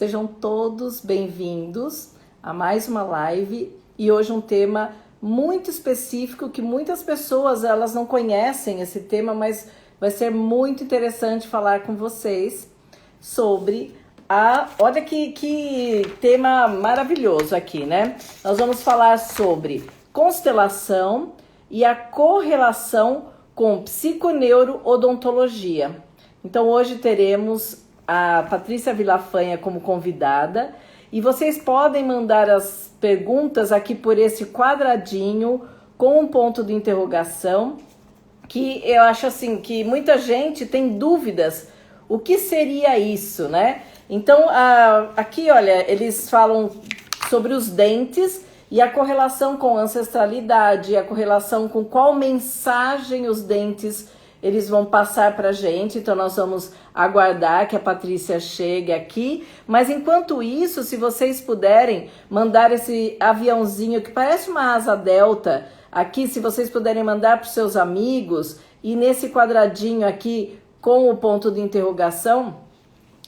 Sejam todos bem-vindos a mais uma live e hoje um tema muito específico que muitas pessoas elas não conhecem esse tema, mas vai ser muito interessante falar com vocês sobre olha que tema maravilhoso aqui, né? Nós vamos falar sobre constelação e a correlação com psiconeurodontologia. Então hoje teremos a Patrícia Vilafaña como convidada e vocês podem mandar as perguntas aqui por esse quadradinho com um ponto de interrogação, que eu acho assim que muita gente tem dúvidas o que seria isso, né? Então aqui, olha, eles falam sobre os dentes e a correlação com ancestralidade, a correlação com qual mensagem os dentes eles vão passar para a gente. Então nós vamos aguardar que a Patrícia chegue aqui, mas enquanto isso, se vocês puderem mandar esse aviãozinho que parece uma asa delta aqui, se vocês puderem mandar para os seus amigos, e nesse quadradinho aqui com o ponto de interrogação,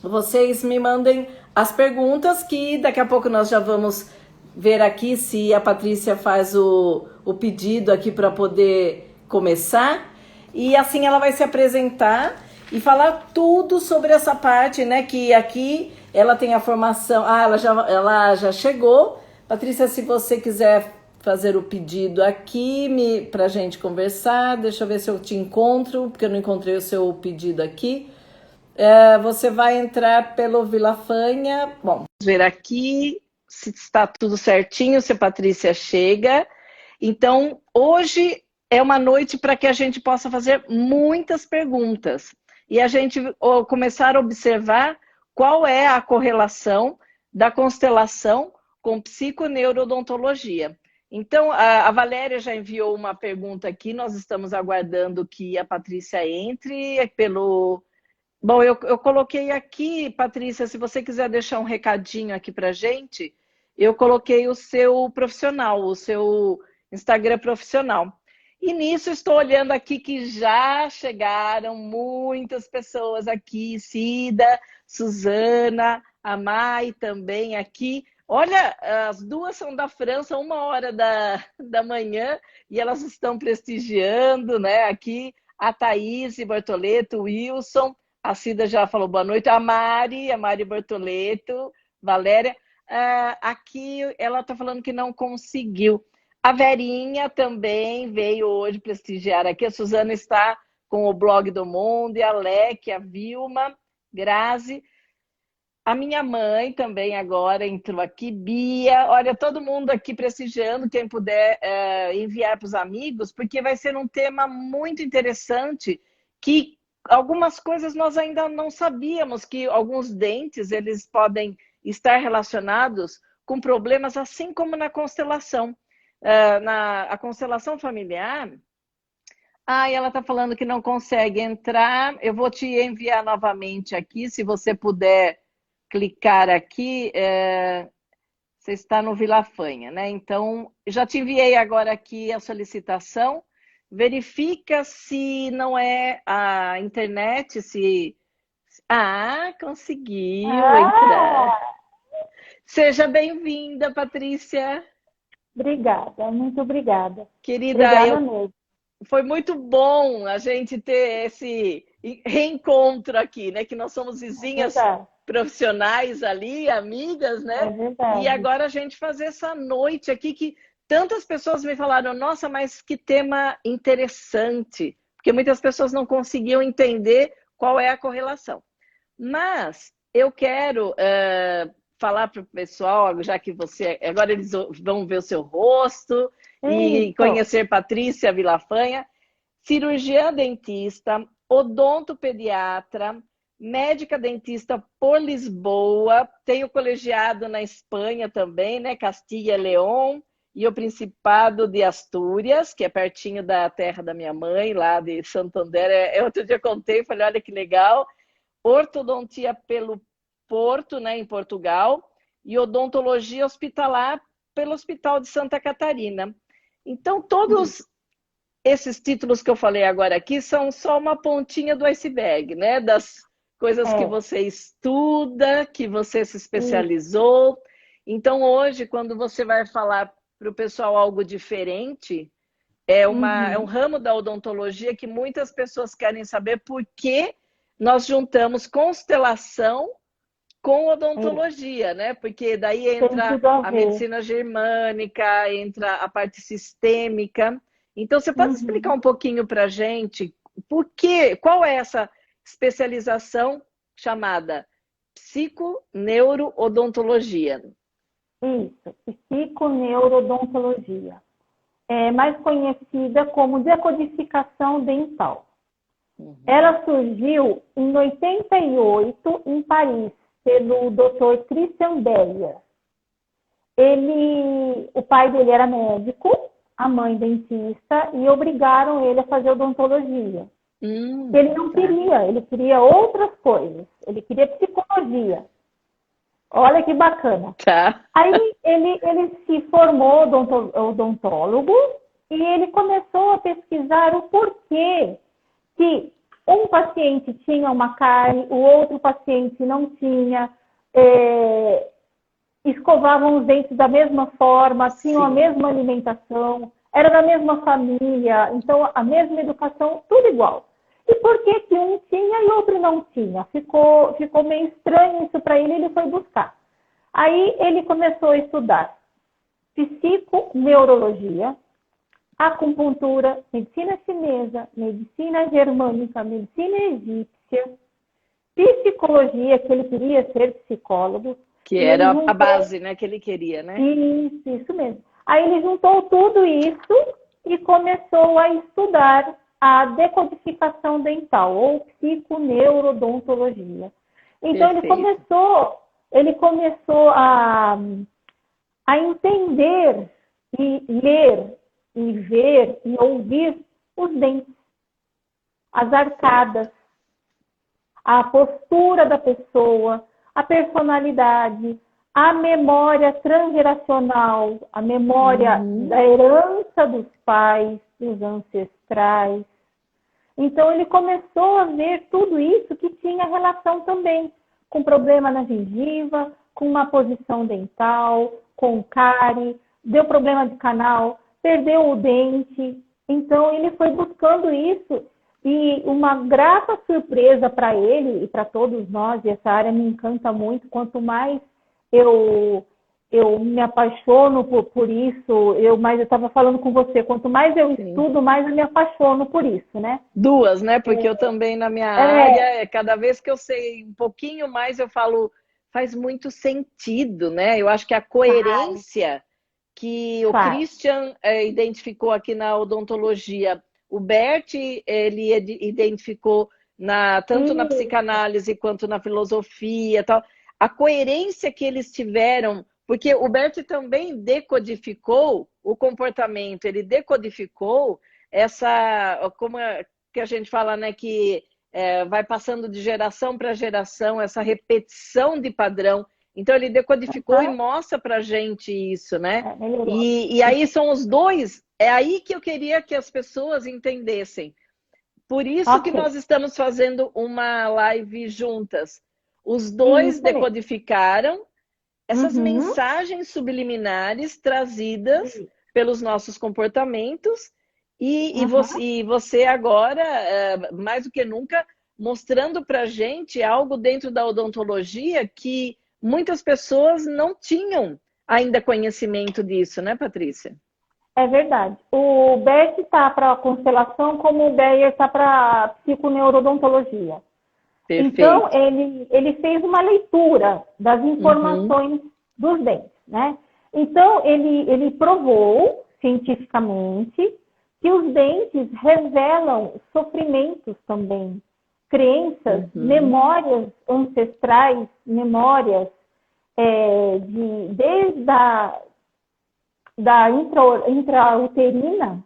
vocês me mandem as perguntas, que daqui a pouco nós já vamos ver aqui se a Patrícia faz o pedido aqui para poder começar. E assim ela vai se apresentar e falar tudo sobre essa parte, né? Que aqui ela tem a formação. Ela já chegou. Patrícia, se você quiser fazer o pedido aqui pra gente conversar, deixa eu ver se eu te encontro, porque eu não encontrei o seu pedido aqui. Você vai entrar pelo Vilafaña. Bom, vamos ver aqui se está tudo certinho, se a Patrícia chega. Então, hoje é uma noite para que a gente possa fazer muitas perguntas e a gente começar a observar qual é a correlação da constelação com psiconeurodontologia. Então, a Valéria já enviou uma pergunta aqui, nós estamos aguardando que a Patrícia entre pelo... Bom, eu coloquei aqui, Patrícia, se você quiser deixar um recadinho aqui para a gente, eu coloquei o seu profissional, o seu Instagram profissional. E nisso estou olhando aqui que já chegaram muitas pessoas aqui, Cida, Suzana, a Mai também aqui. Olha, as duas são da França, 1h da manhã, e elas estão prestigiando, né? Aqui a Thaís Bortoleto, o Wilson, a Cida já falou boa noite, a Mari Bortoleto, Valéria. Aqui ela está falando que não conseguiu. A Verinha também veio hoje prestigiar aqui. A Suzana está com o Blog do Mundo, e a Leque, a Vilma, Grazi. A minha mãe também agora entrou aqui, Bia. Olha, todo mundo aqui prestigiando, quem puder enviar para os amigos, porque vai ser um tema muito interessante, que algumas coisas nós ainda não sabíamos, que alguns dentes eles podem estar relacionados com problemas, assim como na constelação. A constelação familiar, ela está falando que não consegue entrar. Eu vou te enviar novamente aqui, se você puder clicar aqui. Você está no Vilafaña, né? Então, já te enviei agora aqui a solicitação. Verifica se não é a internet, se... conseguiu entrar. Seja bem-vinda, Patrícia. Obrigada, muito obrigada. Querida, obrigada mesmo. Foi muito bom a gente ter esse reencontro aqui, né? Que nós somos vizinhas profissionais ali, amigas, né? É verdade. E agora a gente fazer essa noite aqui que tantas pessoas me falaram, nossa, mas que tema interessante, porque muitas pessoas não conseguiam entender qual é a correlação. Mas eu quero falar para o pessoal, já que você... Agora eles vão ver o seu rosto e conhecer Patrícia Vilafaña, cirurgiã dentista, odontopediatra, médica dentista por Lisboa, tenho colegiado na Espanha também, né? Castilla e León, e o Principado de Astúrias, que é pertinho da terra da minha mãe, lá de Santander. Outro dia eu contei, falei, olha que legal. Ortodontia pelo Porto, né, em Portugal, e odontologia hospitalar pelo Hospital de Santa Catarina. Então, todos esses títulos que eu falei agora aqui são só uma pontinha do iceberg, né, das coisas que É, você estuda, que você se especializou. Então, hoje, quando você vai falar para o pessoal algo diferente, é um uhum, ramo da odontologia que muitas pessoas querem saber por que nós juntamos constelação com é, odontologia, né? Porque daí tem entra tudo a a ver. medicina germânica, entra a parte sistêmica. Então, você pode explicar Uhum. um pouquinho para a gente por quê, qual é essa especialização chamada psiconeurodontologia? Isso, psiconeurodontologia. É mais conhecida como decodificação dental. Uhum. Ela surgiu em 88 em Paris, pelo Dr. Christian Beyer. O pai dele era médico, a mãe dentista, e obrigaram ele a fazer odontologia. Ele não Tá, queria, ele queria outras coisas, ele queria psicologia. Olha que bacana. tá. Aí ele se formou odontólogo e ele começou a pesquisar o porquê que um paciente tinha uma cárie, o outro paciente não tinha, escovavam os dentes da mesma forma, tinham a Sim, mesma alimentação, era da mesma família, então a mesma educação, tudo igual. E por que que um tinha e outro não tinha? Ficou meio estranho isso para ele, ele foi buscar. Aí ele começou a estudar psiconeurologia, acupuntura, medicina chinesa, medicina germânica, medicina egípcia, psicologia, que ele queria ser psicólogo, que e ele era a juntou base, né, que ele queria, né? isso mesmo. Aí ele juntou tudo isso e começou a estudar a decodificação dental, ou psiconeurodontologia. Então Perfeito. ele começou a entender e ler e ver e ouvir os dentes, as Certo. arcadas, a postura da pessoa, a personalidade, a memória transgeracional, a memória Uhum. da herança dos pais, dos ancestrais. Então ele começou a ver tudo isso que tinha relação também com problema na gengiva, com uma posição dental, com cárie, deu problema de canal, perdeu o dente. Então ele foi buscando isso e uma grata surpresa para ele e para todos nós, e essa área me encanta muito, quanto mais eu eu me apaixono por isso, mas eu estava falando com você, quanto mais eu Sim. estudo, mais eu me apaixono por isso, né? Duas, né? Porque eu também na minha área, É, cada vez que eu sei um pouquinho mais, eu falo, faz muito sentido, né? Eu acho que a faz, coerência que o faz. Christian identificou aqui na odontologia, o Bert ele identificou tanto na E, psicanálise quanto na filosofia, tal. A coerência que eles tiveram, porque o Bert também decodificou o comportamento, ele decodificou essa, como que a gente fala, né, que vai passando de geração para geração, essa repetição de padrão. Então ele decodificou e uhum, mostra para a gente isso, né? melhorou. E aí são os dois. É aí que eu queria que as pessoas entendessem. Por isso que Ok, nós estamos fazendo uma live juntas. Os dois isso mesmo. decodificaram essas Uhum, mensagens subliminares trazidas pelos nossos comportamentos uhum. e você agora, mais do que nunca, mostrando para a gente algo dentro da odontologia que muitas pessoas não tinham ainda conhecimento disso, né, Patrícia? É verdade. O Bert está para a constelação como o Beyer está para a psiconeurodontologia. Então, Perfeito. ele fez uma leitura das Uhum, informações dos dentes, né? Então, ele provou cientificamente que os dentes revelam sofrimentos também, crenças, uhum, memórias ancestrais, memórias desde da intrauterina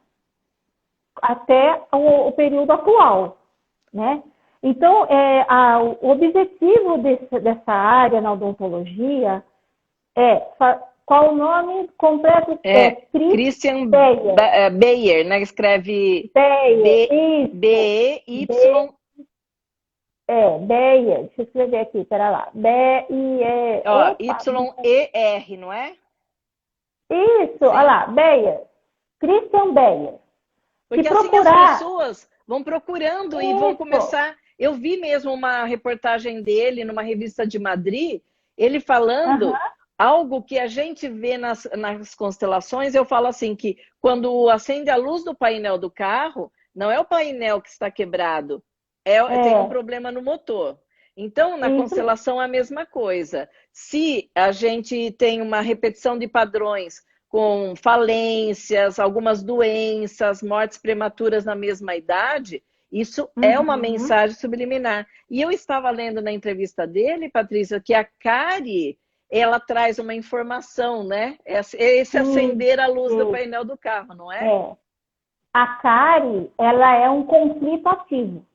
até o período atual, né? Então, o objetivo dessa área na odontologia é, qual o nome completo? É é Chris Christian Beyer. Bayer, né? Escreve Beyer, B, isso. B-E-Y Beyer, deixa eu escrever aqui, pera lá. Ó, Opa, Y-E-R, não é? isso, olha Sim. lá, Beyer, Christian Beyer. Se Porque assim as procurar, pessoas vão procurando e vão isso, começar. Eu vi mesmo uma reportagem dele numa revista de Madrid, ele falando aham, algo que a gente vê nas constelações. Eu falo assim: que quando acende a luz do painel do carro, não é o painel que está quebrado, tem um é, problema no motor. Então, na isso mesmo. constelação é a mesma coisa. Se a gente tem uma repetição de padrões com falências, algumas doenças, mortes prematuras na mesma idade, isso é uma Uhum, mensagem subliminar. E eu estava lendo na entrevista dele, Patrícia, que a Cari, ela traz uma informação, né? Esse acender a luz do isso, painel do carro, não é? é. A cárie, ela é um conflito ativo.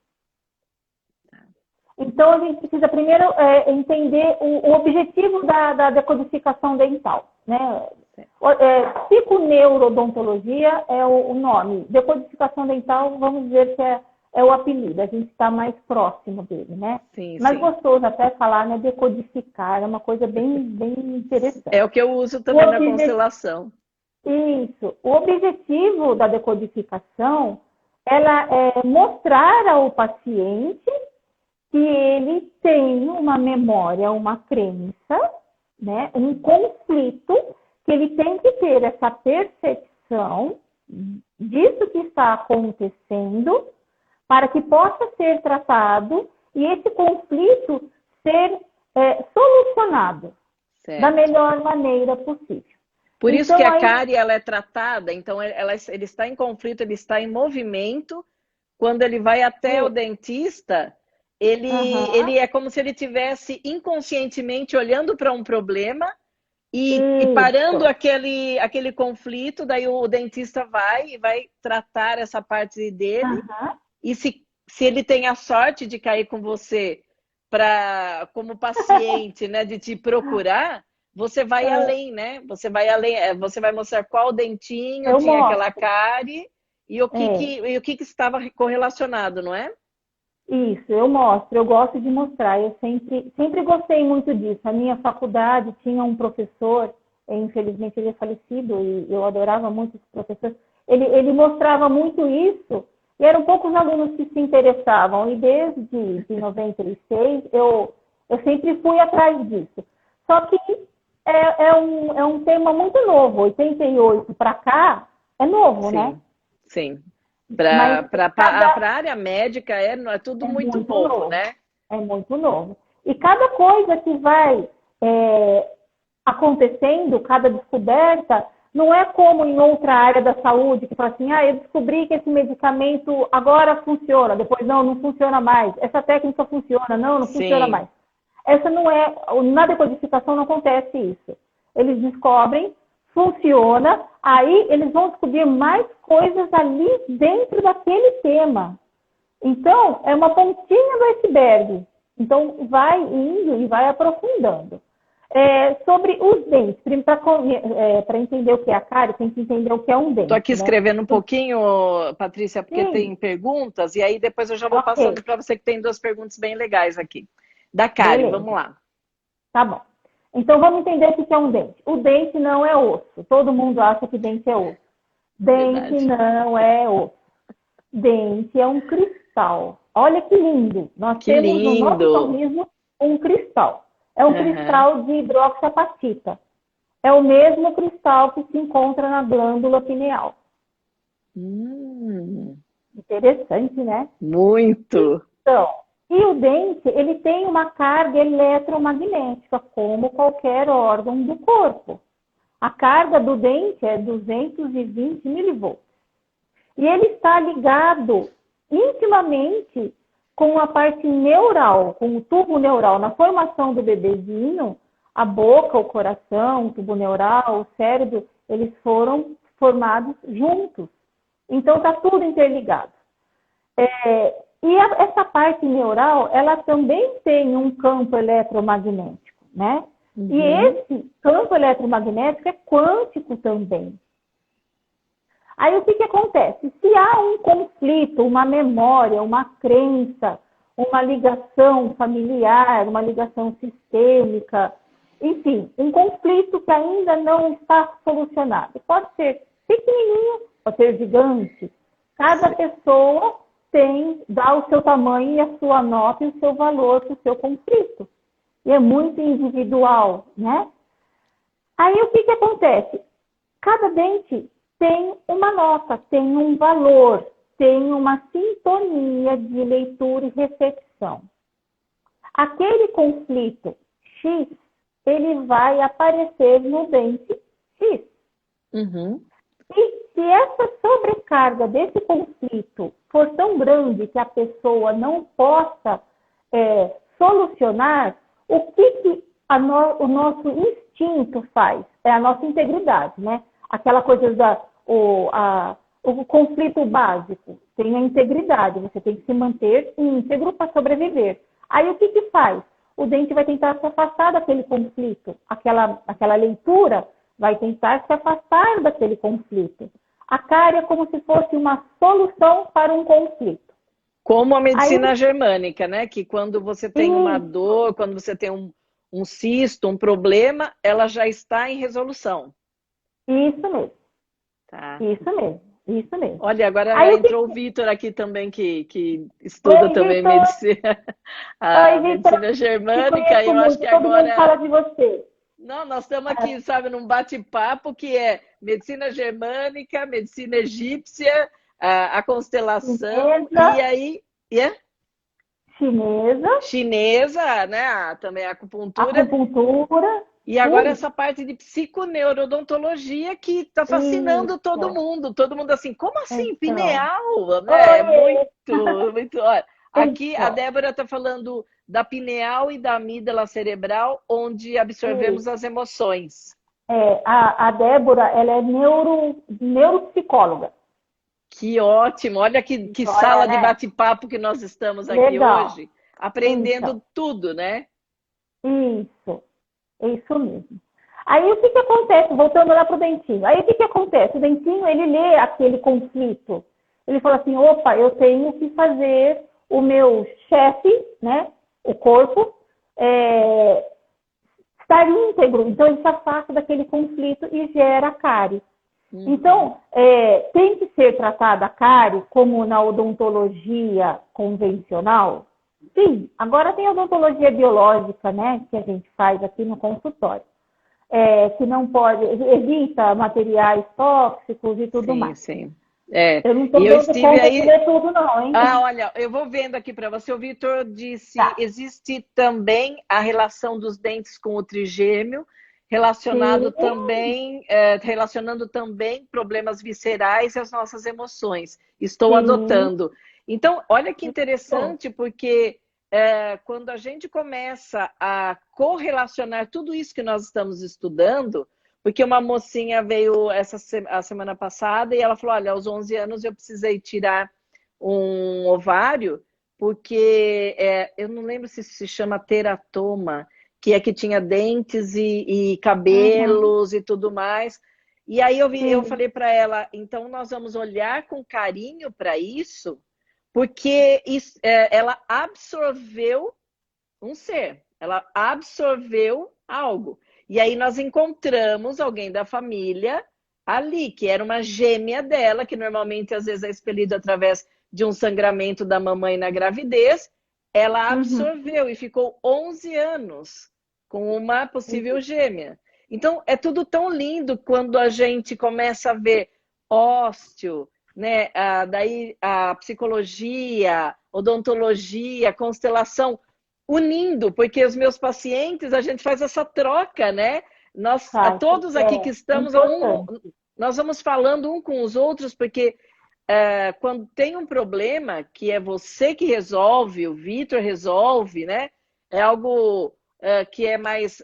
Então, a gente precisa primeiro entender o objetivo da decodificação dental. Né? Psiconeurodontologia é o nome. Decodificação dental, vamos dizer que é o apelido. A gente está mais próximo dele, né? Sim, Mais sim. gostoso até falar, né? Decodificar, é uma coisa bem É interessante. o que eu uso O também na obje- constelação. Isso. O objetivo da decodificação, ela é mostrar ao paciente que ele tem uma memória, uma crença, né, um conflito, que ele tem que ter essa percepção disso que está acontecendo para que possa ser tratado e esse conflito ser solucionado da Certo. melhor maneira possível. Por isso que Então, a aí, cárie ela é tratada, então ele está em conflito, ele está em movimento. Quando ele vai até o dentista, ele uhum, é como se ele tivesse inconscientemente olhando para um problema e parando isso, aquele conflito, daí o dentista vai tratar essa parte dele, uhum, e se ele tem a sorte de cair com você como paciente, né, de te procurar, você vai além, né? Você vai além, você vai mostrar qual dentinho eu tinha aquela mostro. cárie e É, o que que estava correlacionado, não é? isso, eu mostro, eu gosto de mostrar. Eu sempre gostei muito disso. A minha faculdade tinha um professor, infelizmente ele é falecido, e eu adorava muito esse professor. Ele mostrava muito isso, e eram poucos alunos que se interessavam. E desde de 96, eu sempre fui atrás disso. Só que é um tema muito novo. 88 para cá é novo, né? Sim, sim. Mas Para cada, a área médica é tudo é muito muito novo, novo. né? É muito novo. E cada coisa que vai acontecendo, cada descoberta, não é como em outra área da saúde, que fala assim, eu descobri que esse medicamento agora funciona, depois não funciona mais. Essa técnica funciona, não funciona Sim. mais. Essa não é, na decodificação não acontece isso. Eles descobrem, funciona, aí eles vão descobrir mais coisas ali dentro daquele tema. Então, é uma pontinha do iceberg. Então, vai indo e vai aprofundando. Sobre os dentes, para entender o que é a cárie, tem que entender o que é um Estou dente, aqui né? escrevendo um pouquinho, Patrícia, porque Sim, tem perguntas, e aí depois eu já vou ok, passando para você que tem duas perguntas bem legais aqui. Da Kari, vamos beleza, lá. tá bom. Então, vamos entender o que é um dente. O dente não é osso. Todo mundo acha que dente é osso. Dente Verdade. não é osso. Dente é um cristal. Olha que lindo. Nós Que temos no nosso lindo! organismo um cristal. É um Uhum. cristal de hidroxiapatita. É o mesmo cristal que se encontra na glândula pineal. Hum, Interessante, né? muito! Então, e o dente, ele tem uma carga eletromagnética, como qualquer órgão do corpo. A carga do dente é 220 milivolts. E ele está ligado intimamente com a parte neural, com o tubo neural. Na formação do bebezinho, a boca, o coração, o tubo neural, o cérebro, eles foram formados juntos. Então, está tudo interligado. Essa parte neural, ela também tem um campo eletromagnético, né? E Uhum. esse campo eletromagnético é quântico também. Aí o que acontece? Se há um conflito, uma memória, uma crença, uma ligação familiar, uma ligação sistêmica, enfim, um conflito que ainda não está solucionado. Pode ser pequenininho, pode ser gigante. Cada pessoa dá o seu tamanho e a sua nota e o seu valor para o seu conflito. E é muito individual, né? Aí o que acontece? Cada dente tem uma nota, tem um valor, tem uma sintonia de leitura e recepção. Aquele conflito X, ele vai aparecer no dente X. Uhum. E se essa sobrecarga desse conflito for tão grande que a pessoa não possa solucionar, o que o nosso instinto faz? É a nossa integridade, né? Aquela coisa o conflito básico tem a integridade, você tem que se manter íntegro para sobreviver. Aí o que faz? O dente vai tentar se afastar daquele conflito, aquela leitura vai tentar se afastar daquele conflito. A cárie é como se fosse uma solução para um conflito. Como a medicina germânica, né? Que quando você tem uma dor, quando você tem um cisto, um problema, ela já está em resolução. Isso mesmo. Tá. Isso mesmo. Olha, agora entrou o Vitor aqui também, que estuda também medicina, medicina germânica, e eu acho que agora... Todo mundo fala de você. Não, nós estamos aqui, sabe, num bate-papo que é medicina germânica, medicina egípcia, a constelação, chinesa, e aí... Chinesa, né? Também a acupuntura. E agora essa parte de psiconeurodontologia que está fascinando todo mundo. Todo mundo assim, como assim? Pineal? Né? É muito. Olha, aqui a Débora está falando da pineal e da amígdala cerebral, onde absorvemos as emoções. A Débora, ela é neuropsicóloga. Que ótimo! Olha que sala de bate-papo que nós estamos aqui hoje, aprendendo tudo, né? Isso mesmo. Aí o que acontece? Voltando lá para o dentinho. Aí o que acontece? O dentinho, ele lê aquele conflito. Ele fala assim, opa, eu tenho que fazer o meu chefe, né? O corpo, estar íntegro. Então ele se afasta daquele conflito e gera cárie. Então, tem que ser tratada a cárie como na odontologia convencional? Sim, agora tem a odontologia biológica, né, que a gente faz aqui no consultório, que não pode, evita materiais tóxicos e tudo mais. Sim. Eu não estou dando conta de ler tudo não, hein? Olha, eu vou vendo aqui para você, o Vitor disse, existe também a relação dos dentes com o trigêmeo, relacionando também problemas viscerais e as nossas emoções. Estou adotando. Então, olha que interessante, porque quando a gente começa a correlacionar tudo isso que nós estamos estudando, porque uma mocinha veio a semana passada e ela falou, olha, aos 11 anos eu precisei tirar um ovário, porque eu não lembro se chama teratoma, que tinha dentes e cabelos e tudo mais. E aí eu falei para ela, então nós vamos olhar com carinho para isso, porque ela absorveu um ser, ela absorveu algo. E aí nós encontramos alguém da família ali, que era uma gêmea dela, que normalmente às vezes é expelido através de um sangramento da mamãe na gravidez. Ela absorveu e ficou 11 anos com uma possível gêmea. Então, é tudo tão lindo quando a gente começa a ver ósteo, né? Daí a psicologia, odontologia, constelação, unindo, porque os meus pacientes, a gente faz essa troca, né? Todos aqui que estamos, nós vamos falando um com os outros, porque quando tem um problema, que é você que resolve, o Vitor resolve, né? É algo que é mais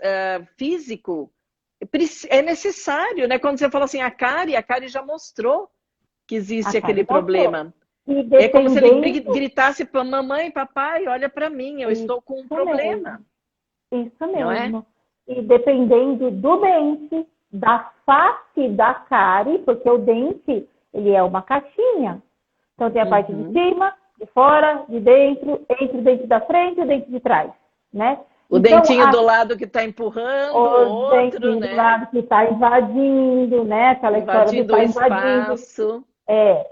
físico, é necessário, né? Quando você fala assim, a cárie já mostrou que existe aquele problema. É como se ele gritasse para mamãe, papai, olha para mim, eu estou com um problema. Isso mesmo. Não é? E dependendo do dente, da face da cárie, porque o dente, ele é uma caixinha. Então tem a parte de cima, de fora, de dentro, entre o dente da frente e o dente de trás, né? O Então, dentinho do lado que está empurrando, o o outro, dentinho do né? lado que está invadindo, né? Aquela história do Invadindo o tá invadindo. espaço.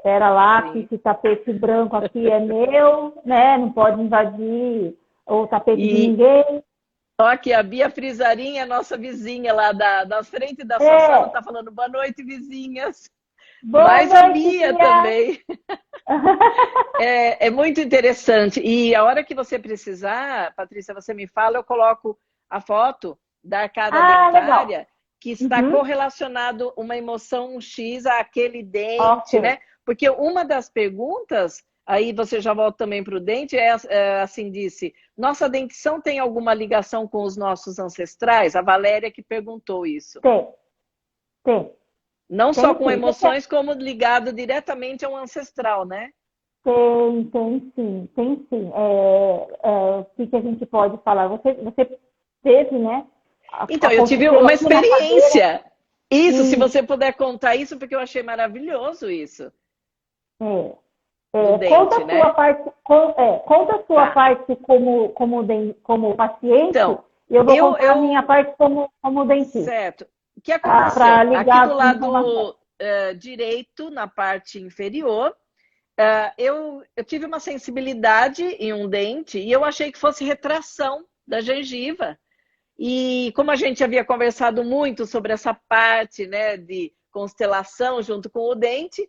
Pera lá, que Sim. esse tapete branco aqui é meu, né? Não pode invadir o tapete de E ninguém. ó, aqui, a Bia Frisarinha, nossa vizinha lá da frente da sua sala, É, está falando boa noite, vizinhas. boa Mais a noite, Bia Bia! também. É muito interessante. E a hora que você precisar, Patrícia, você me fala, eu coloco a foto da arcada Ah, legal. dentária que está Uhum. correlacionado uma emoção X àquele Ok. dente, né? Porque uma das perguntas, aí você já volta também para o dente, assim, disse, nossa dentição tem alguma ligação com os nossos ancestrais? A Valéria que perguntou isso. Tem, tem. Não só Tem com sim. emoções, como ligado diretamente ao ancestral, né? Tem sim, tem sim. O que a gente pode falar? Você teve, né? Então, eu tive Aconteceu uma aqui na cadeira experiência. Isso, se e você puder contar isso, porque eu achei maravilhoso isso, é, do conta dente, a sua né? parte, conta a sua Tá. parte como paciente Então, e eu vou eu, contar a minha eu, parte como dentista, certo. O que para aconteceu? Aqui ligar do as informações. lado direito, na parte inferior, eu tive uma sensibilidade em um dente e eu achei que fosse retração da gengiva. E como a gente havia conversado muito sobre essa parte, né, de constelação junto com o dente,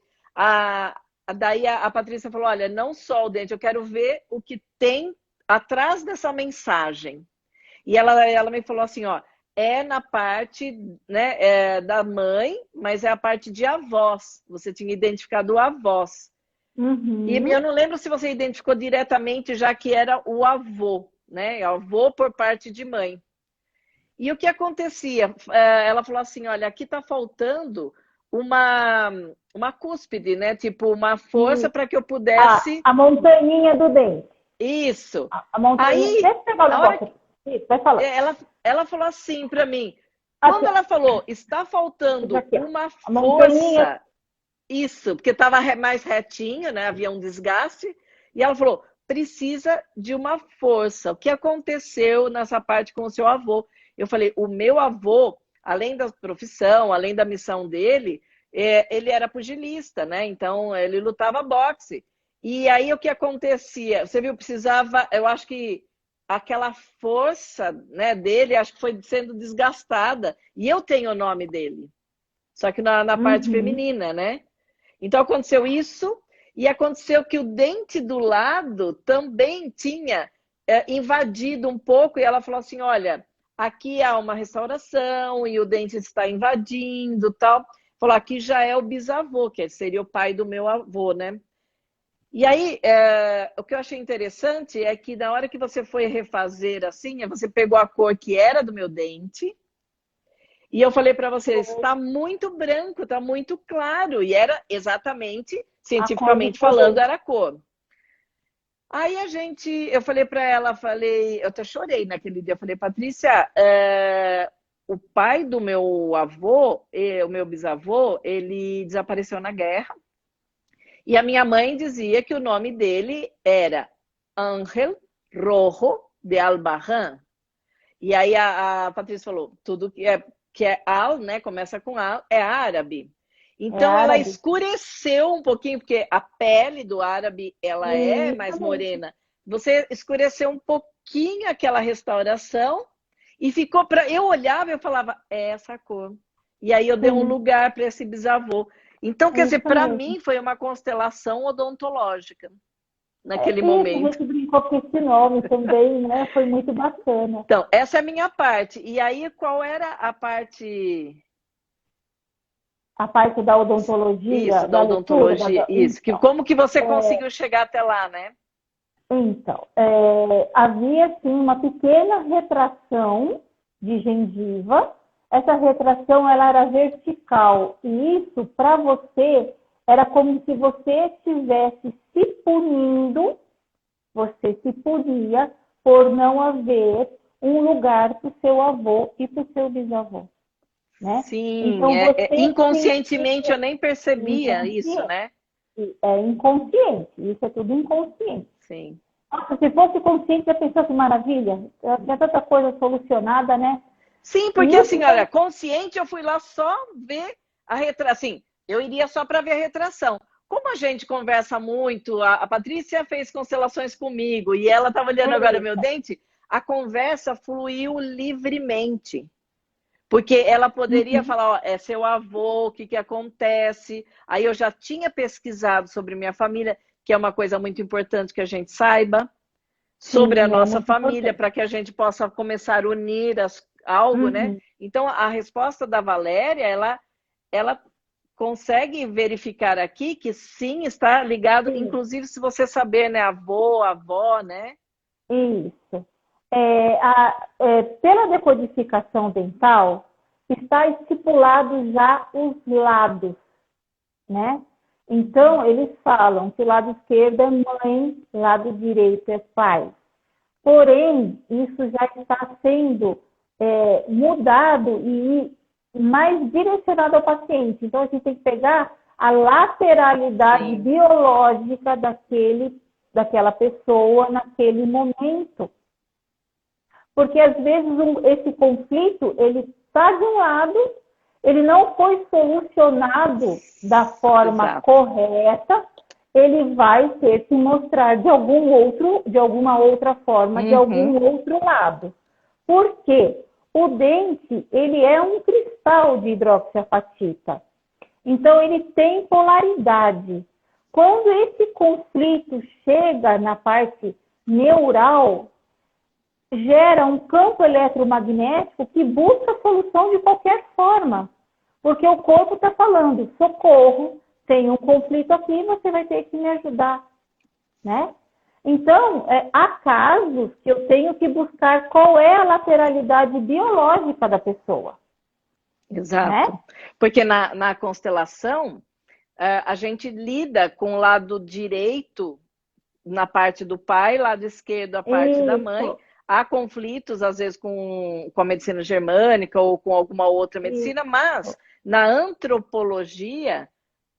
daí a Patrícia falou, olha, não só o dente, eu quero ver o que tem atrás dessa mensagem. E ela me falou assim, ó, é na parte, né, da mãe, mas é a parte de avós. Você tinha identificado avós. E eu Uhum. não lembro se você identificou diretamente, já que era o avô, né? Avô por parte de mãe. E o que acontecia? Ela falou assim: olha, aqui está faltando uma, uma cúspide, né? Tipo, uma força E para que eu pudesse. a montanha do dente. Isso. A montanha. Aí, Deixa eu pegar o a hora que negócio. Isso, vai falando. ela falou assim para mim: Aqui, quando ó. ela falou, está Isso faltando aqui, ó. uma A montanha. força, isso, porque estava mais retinho, né? Havia um desgaste. E ela falou: precisa de uma força. O que aconteceu nessa parte com o seu avô? Eu falei: o meu avô, além da profissão, além da missão dele, ele era pugilista, né? Então ele lutava boxe. E aí o que acontecia? Você viu, precisava, eu acho que aquela força, né, dele, acho que foi sendo desgastada. E eu tenho o nome dele, só que na parte Uhum. feminina, né? Então aconteceu isso, e aconteceu que o dente do lado também tinha invadido um pouco, e ela falou assim: olha, aqui há uma restauração e o dente está invadindo, tal. Falou, aqui já é o bisavô, que seria o pai do meu avô, né? E aí, o que eu achei interessante é que na hora que você foi refazer assim, você pegou a cor que era do meu dente, e eu falei para vocês, está muito branco, está muito claro. E era exatamente, A cor do cientificamente seu falando, dente. era a cor. Aí eu falei para ela, eu até chorei naquele dia. Eu falei, Patrícia, o pai do meu avô, o meu bisavô, ele desapareceu na guerra. E a minha mãe dizia que o nome dele era Ángel Rojo de Albarrán. E aí a Patrícia falou, tudo que é al, né, começa com al, é árabe. É Então ela árabe? escureceu um pouquinho, porque a pele do árabe, ela é mais Exatamente. morena. Você escureceu um pouquinho aquela restauração e ficou para eu olhava e eu falava, é essa cor. E aí eu dei um Sim, lugar para esse bisavô. Então, é quer dizer, isso para mesmo. mim foi uma constelação odontológica naquele Isso, a momento. gente brincou com esse nome também, né? Foi muito bacana. Então, essa é a minha parte. E aí, qual era a parte. A parte da odontologia, Isso, da da leitura, odontologia, isso. Que, então, como que você conseguiu chegar até lá, né? havia sim uma pequena retração de gengiva. Essa retração ela era vertical e isso para você era como se você estivesse se punindo, você se punia por não haver um lugar para o seu avô e para o seu bisavô, né? Sim, Então você tinha inconscientemente eu nem percebia isso, inconsciente. né? é inconsciente, isso é tudo inconsciente. Sim. Nossa, se fosse consciente, já pensou que maravilha? Já tanta coisa solucionada, né? Sim, porque assim, olha, consciente eu fui lá só ver a retração. Assim, eu iria só para ver a retração. Como a gente conversa muito, a Patrícia fez constelações comigo e ela estava olhando agora meu dente, a conversa fluiu livremente. Porque ela poderia falar, ó, é seu avô, o que acontece? Aí eu já tinha pesquisado sobre minha família, que é uma coisa muito importante que a gente saiba, sobre a nossa família, para que a gente possa começar a unir algo, né? Então, a resposta da Valéria, ela consegue verificar aqui que sim, está ligado, inclusive se você saber, né? Avô, avó, né? Isso. Pela decodificação dental, está estipulado já os lados, né? Então, eles falam que o lado esquerdo é mãe, lado direito é pai. Porém, isso já está sendo mudado e mais direcionado ao paciente. Então, a gente tem que pegar a lateralidade biológica daquela pessoa naquele momento. Porque, às vezes, esse conflito, ele está de um lado, ele não foi solucionado da forma correta, ele vai ter que mostrar de alguma outra forma, de algum outro lado. Por quê? O dente, ele é um cristal de hidroxiapatita. Então, ele tem polaridade. Quando esse conflito chega na parte neural, gera um campo eletromagnético que busca a solução de qualquer forma. Porque o corpo está falando, socorro, tem um conflito aqui, você vai ter que me ajudar, né? Então, há casos que eu tenho que buscar qual é a lateralidade biológica da pessoa. Exato. Né? Porque na constelação, a gente lida com o lado direito na parte do pai, lado esquerdo a parte da mãe. Há conflitos, às vezes, com a medicina germânica ou com alguma outra medicina, mas na antropologia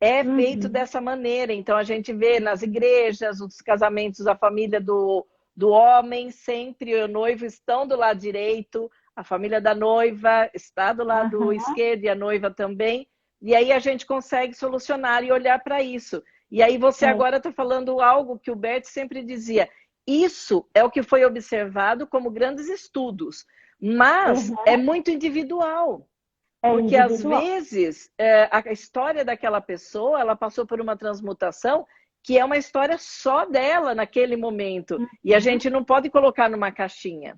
é feito dessa maneira. Então, a gente vê nas igrejas, os casamentos, a família do homem, sempre o noivo estão do lado direito, a família da noiva está do lado esquerdo e a noiva também. E aí a gente consegue solucionar e olhar para isso. E aí você agora está falando algo que o Bert sempre dizia. Isso é o que foi observado como grandes estudos, mas é muito individual. Porque às vezes a história daquela pessoa, ela passou por uma transmutação que é uma história só dela naquele momento. E a gente não pode colocar numa caixinha.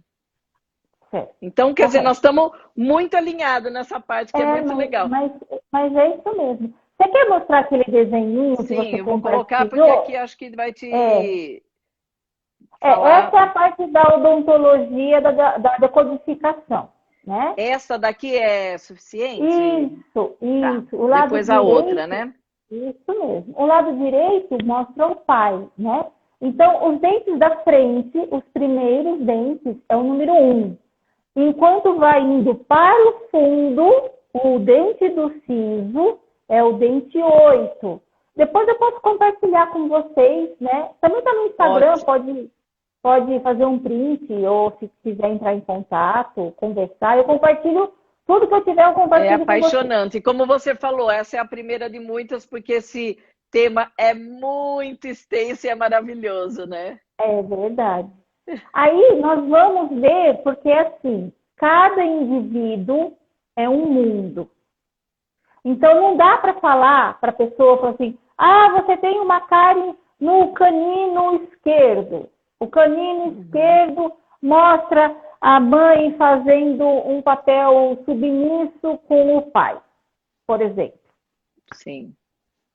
Então, quer dizer, nós estamos muito alinhados nessa parte, que é muito legal. Mas é isso mesmo. Você quer mostrar aquele desenhinho que você eu vou colocar, porque aqui acho que vai te... Essa é a parte da odontologia, da decodificação, né? Essa daqui é suficiente? Isso. Tá. O lado depois direito, a outra, né? Isso mesmo. O lado direito mostra o pai, né? Então, os dentes da frente, os primeiros dentes, é o número 1. Enquanto vai indo para o fundo, o dente do siso é o dente 8. Depois eu posso compartilhar com vocês, né? Também está no Instagram, pode fazer um print, ou se quiser entrar em contato, conversar. Eu compartilho tudo que eu tiver, eu compartilho com vocês. É apaixonante. E como você falou, essa é a primeira de muitas, porque esse tema é muito extenso e é maravilhoso, né? É verdade. Aí nós vamos ver, porque assim, cada indivíduo é um mundo. Então não dá para falar para a pessoa assim, você tem uma cárie no canino esquerdo. O canino esquerdo mostra a mãe fazendo um papel submisso com o pai, por exemplo. Sim.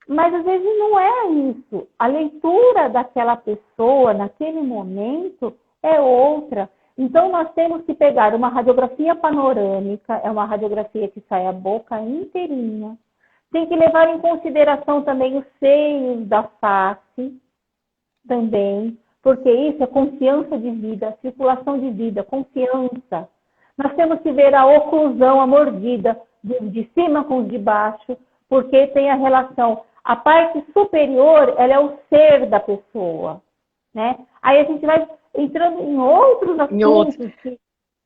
Mas às vezes não é isso. A leitura daquela pessoa naquele momento é outra. Então nós temos que pegar uma radiografia panorâmica, é uma radiografia que sai a boca inteirinha. Tem que levar em consideração também os seios da face, também, porque isso é confiança de vida, circulação de vida, confiança. Nós temos que ver a oclusão, a mordida, de cima com os de baixo, porque tem a relação. A parte superior, ela é o ser da pessoa, né? Aí a gente vai entrando em outros assuntos.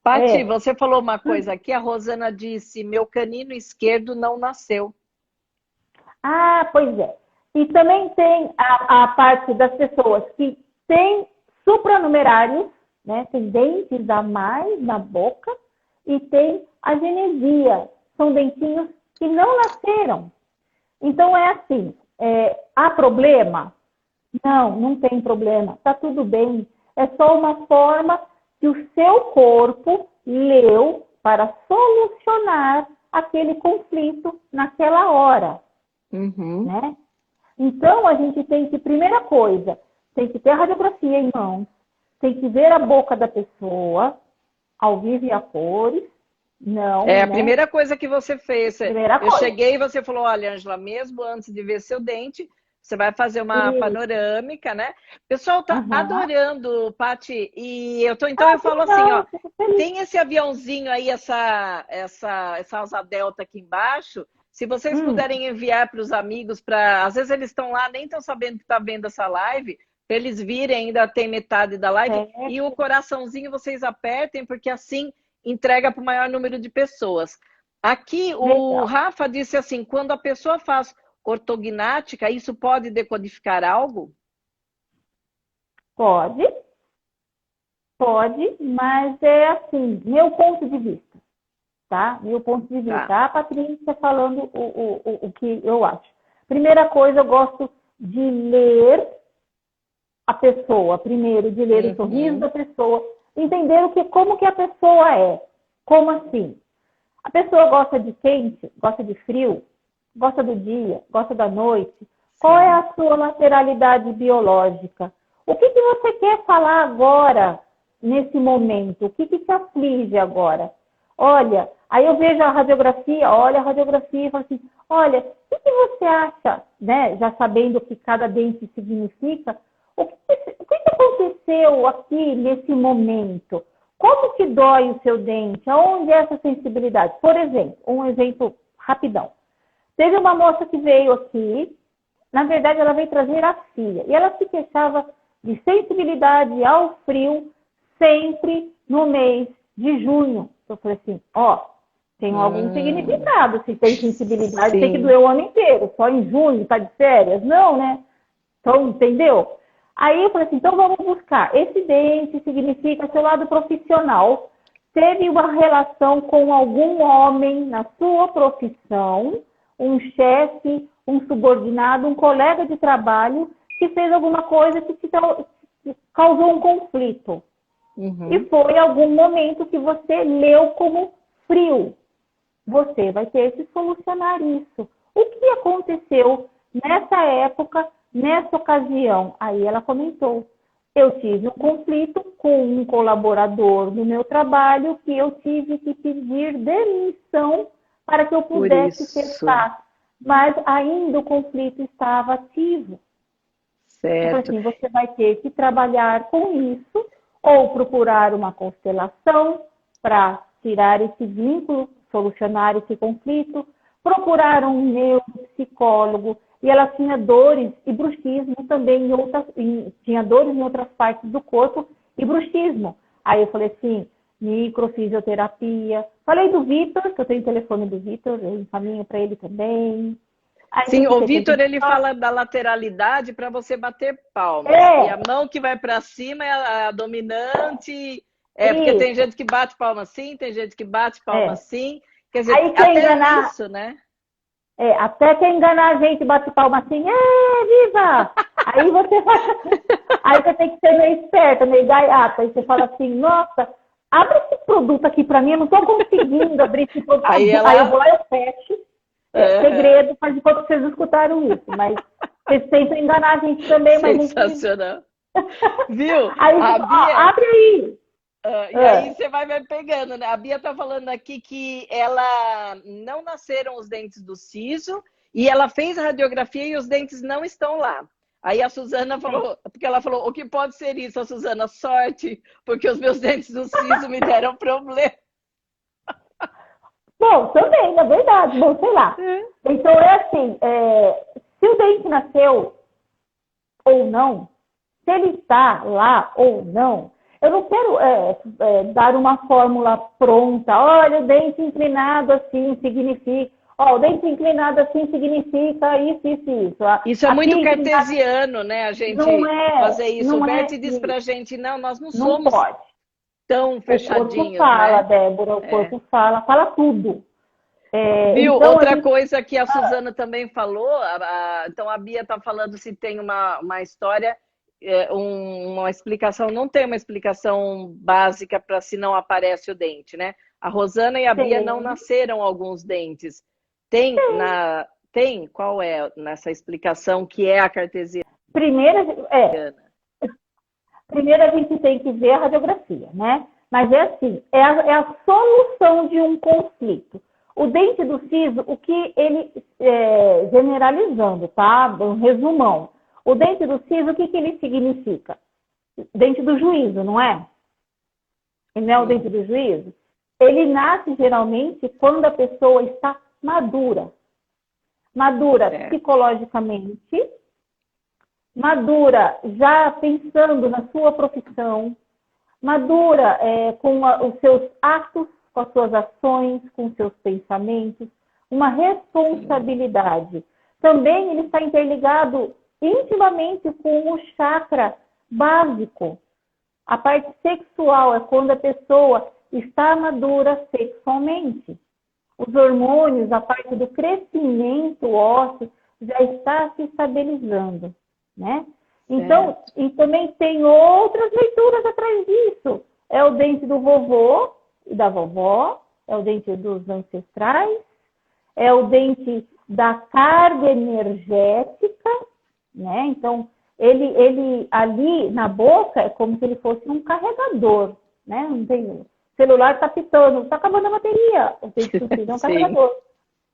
Pati, você falou uma coisa aqui, a Rosana disse, meu canino esquerdo não nasceu. Ah, pois é. E também tem a parte das pessoas que têm supranumerários, né? Tem dentes a mais na boca e tem a genesia. São dentinhos que não nasceram. Então é assim, há problema? Não, não tem problema. Está tudo bem. É só uma forma que o seu corpo leu para solucionar aquele conflito naquela hora. Né? Então, a gente tem que, primeira coisa, tem que ter a radiografia em mãos, tem que ver a boca da pessoa, ao vivo e a cores. Não, É a né? primeira coisa que você fez. Primeira Eu coisa. cheguei e você falou, olha, Ângela, mesmo antes de ver seu dente, você vai fazer uma panorâmica, né? O pessoal tá adorando, Pati, e então eu falo assim, ó, tem esse aviãozinho aí, essa asa delta aqui embaixo, se vocês puderem enviar para os amigos, às vezes eles estão lá, nem estão sabendo que está vendo essa live, para eles virem, ainda tem metade da live, e o coraçãozinho vocês apertem, porque assim entrega para o maior número de pessoas. Aqui o Rafa disse assim, quando a pessoa faz ortognática, isso pode decodificar algo? Pode, mas é assim, meu ponto de vista, tá? Meu ponto de vista. Tá. A Patrícia falando o que eu acho. Primeira coisa, eu gosto de ler a pessoa, primeiro, de ler o sorriso da pessoa, entender como que a pessoa é. Como assim? A pessoa gosta de quente, gosta de frio, gosta do dia, gosta da noite. Sim. Qual é a sua lateralidade biológica? O que você quer falar agora, nesse momento? O que te aflige agora? Olha, aí eu vejo a radiografia, olha a radiografia e falo assim, olha, o que você acha, né? Já sabendo o que cada dente significa, o que aconteceu aqui nesse momento? Como que dói o seu dente? Aonde é essa sensibilidade? Por exemplo, um exemplo rapidão. Teve uma moça que veio aqui, na verdade ela veio trazer a filha, e ela se queixava de sensibilidade ao frio sempre no mês de junho. Eu falei assim, tem algum significado, se tem sensibilidade, Sim. tem que doer o ano inteiro, só em junho, tá de férias? Não, né? Então, entendeu? Aí eu falei assim, então vamos buscar. Esse dente significa seu lado profissional. Teve uma relação com algum homem na sua profissão, um chefe, um subordinado, um colega de trabalho, que fez alguma coisa que causou um conflito. E foi algum momento que você leu como frio. Você vai ter que solucionar isso. O que aconteceu nessa época, nessa ocasião? Aí ela comentou, eu tive um conflito com um colaborador no meu trabalho que eu tive que pedir demissão para que eu pudesse cessar. Mas ainda o conflito estava ativo. Certo. Então, assim, você vai ter que trabalhar com isso ou procurar uma constelação para tirar esse vínculo, solucionar esse conflito, procurar um neuropsicólogo. E ela tinha dores e bruxismo também, tinha dores em outras partes do corpo e bruxismo. Aí eu falei assim, microfisioterapia. Falei do Vitor, que eu tenho o telefone do Vitor, eu encaminho para ele também. Aí, sim, o Vitor, ele fala da lateralidade para você bater palmas. E a mão que vai para cima é a dominante. Porque tem gente que bate palma assim, tem gente que bate palma assim. Quer dizer, aí, até enganar... isso, né? Até quem enganar a gente bate palma assim, viva! Aí você tem que ser meio esperta, meio gaiata. Aí você fala assim, nossa, abre esse produto aqui para mim, eu não estou conseguindo abrir esse produto. Aí eu vou, eu fecho. Segredo, faz de conta que vocês escutaram isso, mas vocês tentam enganar a gente também, mas sensacional. Viu? Aí, Bia... abre aí. E aí você vai pegando, né? A Bia tá falando aqui que ela não nasceram os dentes do siso e ela fez a radiografia e os dentes não estão lá. Aí a Suzana falou, porque ela falou, o que pode ser isso? A Suzana, sorte, porque os meus dentes do siso me deram problema. Bom, também, na verdade, bom, sei lá. Então é assim, Se o dente nasceu ou não, se ele está lá ou não, eu não quero dar uma fórmula pronta. Olha, o dente inclinado assim significa... Ó, o dente inclinado assim significa isso, isso, isso. Isso é muito cartesiano, né? A gente fazer isso. O Bert diz pra gente, não, nós não somos pode. Tão fechadinhos, o corpo fala, né? Débora, o corpo fala tudo. Viu? Então, outra coisa que a Suzana também falou, então a Bia está falando se tem uma história, uma explicação, não tem uma explicação básica para se não aparece o dente, né? A Rosana e a Bia não nasceram alguns dentes. Tem? Qual é nessa explicação que é a cartesiana? Primeiro a gente tem que ver a radiografia, né? Mas é assim, é a solução de um conflito. O dente do siso, o que ele, generalizando, tá? Um resumão. O dente do siso, o que ele significa? Dente do juízo, não é? E não é o dente do juízo? Ele nasce geralmente quando a pessoa está madura. Madura psicologicamente, madura já pensando na sua profissão, madura com os seus atos, com as suas ações, com os seus pensamentos, uma responsabilidade. Também ele está interligado intimamente com o chakra básico. A parte sexual é quando a pessoa está madura sexualmente. Os hormônios, a parte do crescimento ósseo, já está se estabilizando, né? Então, e também tem outras leituras atrás disso. É o dente do vovô e da vovó, é o dente dos ancestrais, é o dente da carga energética, né? Então, ele ali na boca é como se ele fosse um carregador, né? Não tem, o celular está pitando, está acabando a bateria, o dente do siso é um carregador.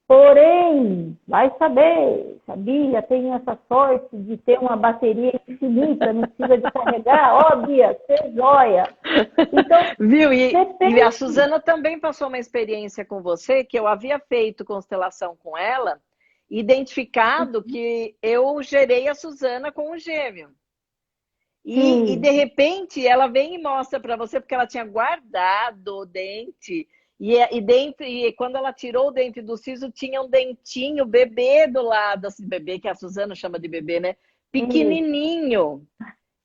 Porém, vai saber, sabia? Tenho essa sorte de ter uma bateria infinita, não precisa de carregar, óbvia, ser joia. Então, viu? E a Suzana também passou uma experiência com você, que eu havia feito constelação com ela, identificado que eu gerei a Suzana com um gêmeo. E de repente ela vem e mostra para você, porque ela tinha guardado o dente. E quando ela tirou o dente do siso, tinha um dentinho bebê do lado, assim, bebê que a Suzana chama de bebê, né? Pequenininho.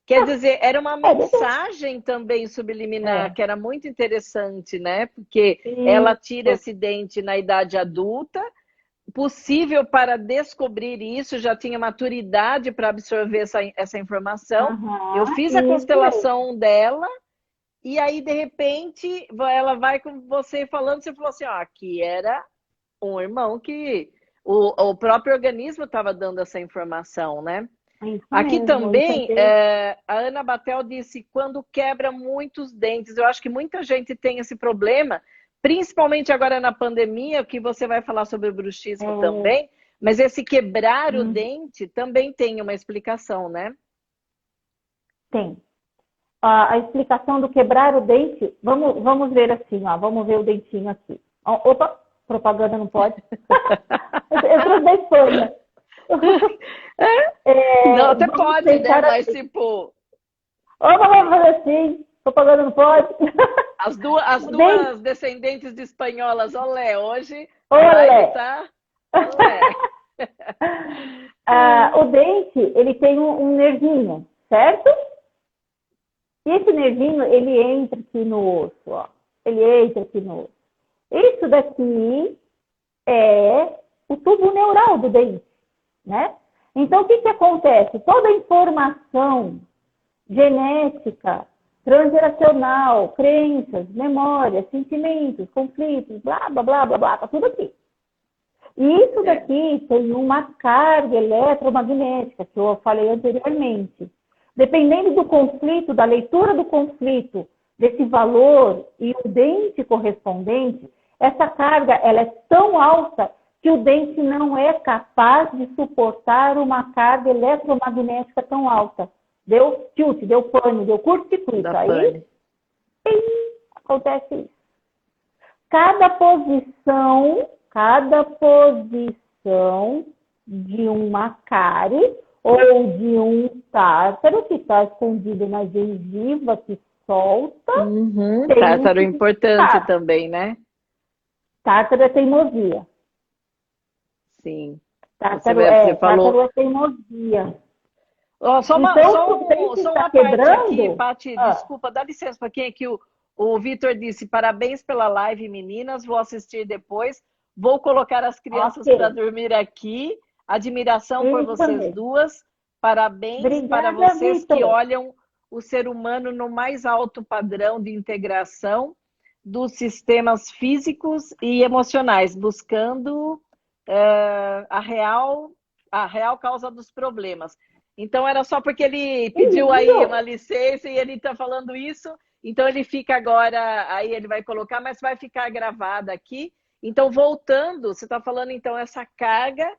Quer dizer, era uma mensagem também subliminar, que era muito interessante, né? Porque ela tira esse dente na idade adulta, possível para descobrir isso, já tinha maturidade para absorver essa informação. Eu fiz a constelação dela, e aí, de repente, ela vai com você falando, você falou assim, ó, aqui era um irmão que o próprio organismo estava dando essa informação, né? Aqui também, a Ana Batel disse, quando quebra muitos dentes, eu acho que muita gente tem esse problema, principalmente agora na pandemia, que você vai falar sobre o bruxismo também, mas esse quebrar o dente também tem uma explicação, né? Tem. A explicação do quebrar o dente, vamos ver assim, ó, vamos ver o dentinho aqui. Opa, propaganda não pode. Eu trouxe fama. Não, até pode, né? Mas assim, tipo... Vamos fazer assim, propaganda não pode. As duas descendentes de espanholas, olé, hoje a live tá... Olé. O dente, ele tem um nervinho, certo? E esse nervinho, ele entra aqui no osso, ó. Ele entra aqui no osso. Isso daqui é o tubo neural do dente, né? Então, o que acontece? Toda a informação genética, transgeracional, crenças, memórias, sentimentos, conflitos, blá, blá, blá, blá, blá, tá tudo aqui. E isso daqui tem uma carga eletromagnética, que eu falei anteriormente. Dependendo do conflito, da leitura do conflito, desse valor e o dente correspondente, essa carga ela é tão alta que o dente não é capaz de suportar uma carga eletromagnética tão alta. Deu tilt, deu pane, deu curto-circuito. Aí acontece isso. Cada posição de uma cárie ou de um tártaro que está escondido na gengiva, que solta. Tártaro importante também, né? Tártaro é teimosia. Sim. Tártaro é teimosia. Oh, só uma parte aqui, Paty, desculpa, dá licença para quem aqui. O Vitor disse, parabéns pela live, meninas, vou assistir depois. Vou colocar as crianças para dormir aqui. Admiração por vocês duas. Parabéns. Obrigada, para vocês, Vitor, que olham o ser humano no mais alto padrão de integração dos sistemas físicos e emocionais, buscando a real causa dos problemas. Então, era só porque ele pediu aí uma licença e ele está falando isso. Então, ele fica agora, aí ele vai colocar, mas vai ficar gravado aqui. Então, voltando, você está falando, então, essa carga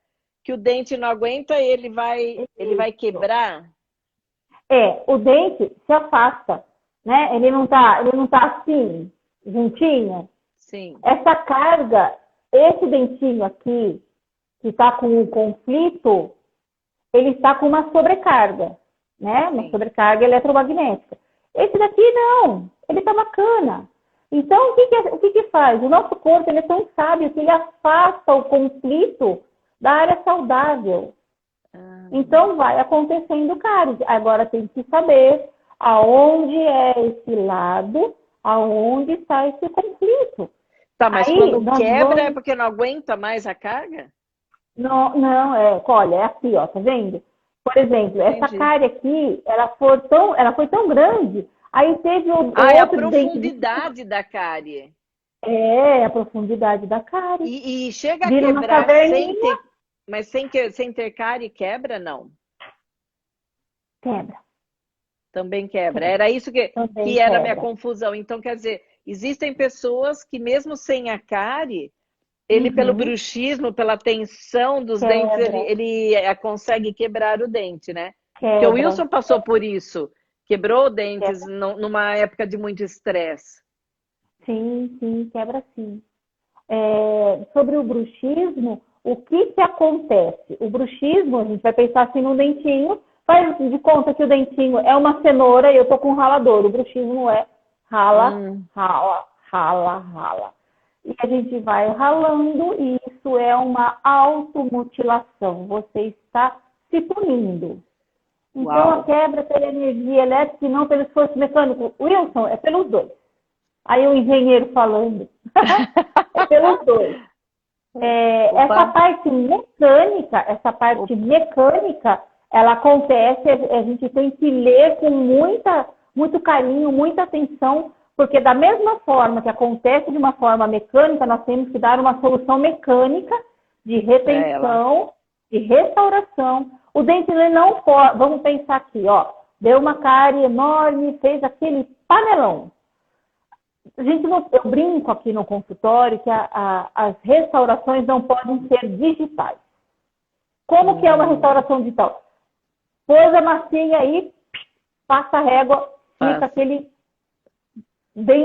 que o dente não aguenta, ele vai quebrar? O dente se afasta, né? Ele não tá assim, juntinho. Sim. Essa carga, esse dentinho aqui, que está com o conflito, ele está com uma sobrecarga, né? Uma sobrecarga eletromagnética. Esse daqui não, ele está bacana. Então, o que faz? O nosso corpo ele é tão sábio que ele afasta o conflito da área saudável. Então, vai acontecendo cárie. Agora, tem que saber aonde é esse lado, aonde está esse conflito. Tá, mas aí, quando quebra é porque não aguenta mais a carga? Não, olha, é aqui, ó, tá vendo? Por exemplo, essa cárie aqui, ela foi tão grande, aí teve é a profundidade da cárie. É, a profundidade da cárie. E chega a quebrar sem ter... Mas sem ter cárie, quebra, não? Quebra. Também quebra. Era isso que era a minha confusão. Então, quer dizer, existem pessoas que mesmo sem a cárie, ele pelo bruxismo, pela tensão dos dentes, ele consegue quebrar o dente, né? Porque o Wilson passou por isso. Quebrou dentes numa época de muito estresse. Sim, quebra sim. Sobre o bruxismo, o que acontece? O bruxismo, a gente vai pensar assim no dentinho, faz de conta que o dentinho é uma cenoura e eu tô com um ralador. O bruxismo é rala. E a gente vai ralando e isso é uma automutilação. Você está se punindo. Então, a quebra pela energia elétrica e não pelo esforço mecânico. Wilson, é pelos dois. Aí o engenheiro falando. É pelos dois. Essa parte mecânica, ela acontece, a gente tem que ler com muito carinho, muita atenção, porque da mesma forma que acontece de uma forma mecânica, nós temos que dar uma solução mecânica de retenção, de restauração. O dente ele não pode, vamos pensar aqui, ó, deu uma cárie enorme, fez aquele panelão. Eu brinco aqui no consultório que as restaurações não podem ser digitais. Como que é uma restauração digital? Pôs a massinha aí, passa a régua, fica aquele...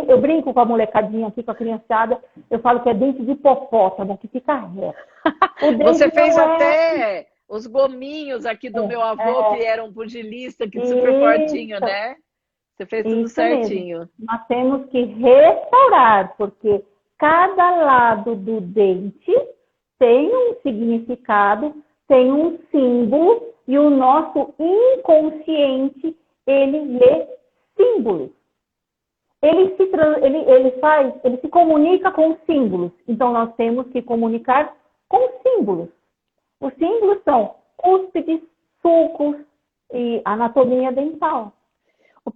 Eu brinco com a molecadinha aqui, com a criançada, eu falo que é dente de hipopótamo, que fica reto. Você fez até os gominhos aqui do meu avô, que era um pugilista, que super fortinho, né? Você fez tudo certinho. Mesmo. Nós temos que restaurar, porque cada lado do dente tem um significado, tem um símbolo, e o nosso inconsciente, ele lê símbolos. Ele se comunica com símbolos. Então, nós temos que comunicar com símbolos. Os símbolos são cúspides, sulcos e anatomia dental.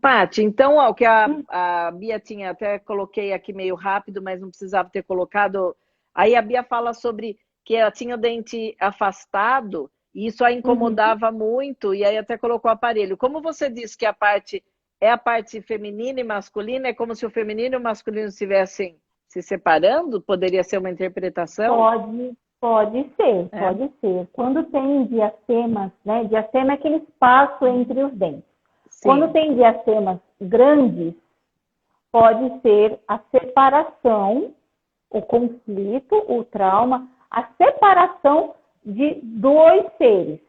Paty, então, o que a Bia tinha, até coloquei aqui meio rápido, mas não precisava ter colocado. Aí a Bia fala sobre que ela tinha o dente afastado e isso a incomodava muito, e aí até colocou o aparelho. Como você disse que a parte feminina e masculina, é como se o feminino e o masculino estivessem se separando? Poderia ser uma interpretação? Pode ser. Quando tem diastemas, né? Diastema é aquele espaço entre os dentes. Sim. Quando tem diastemas grandes, pode ser a separação, o conflito, o trauma, a separação de dois seres.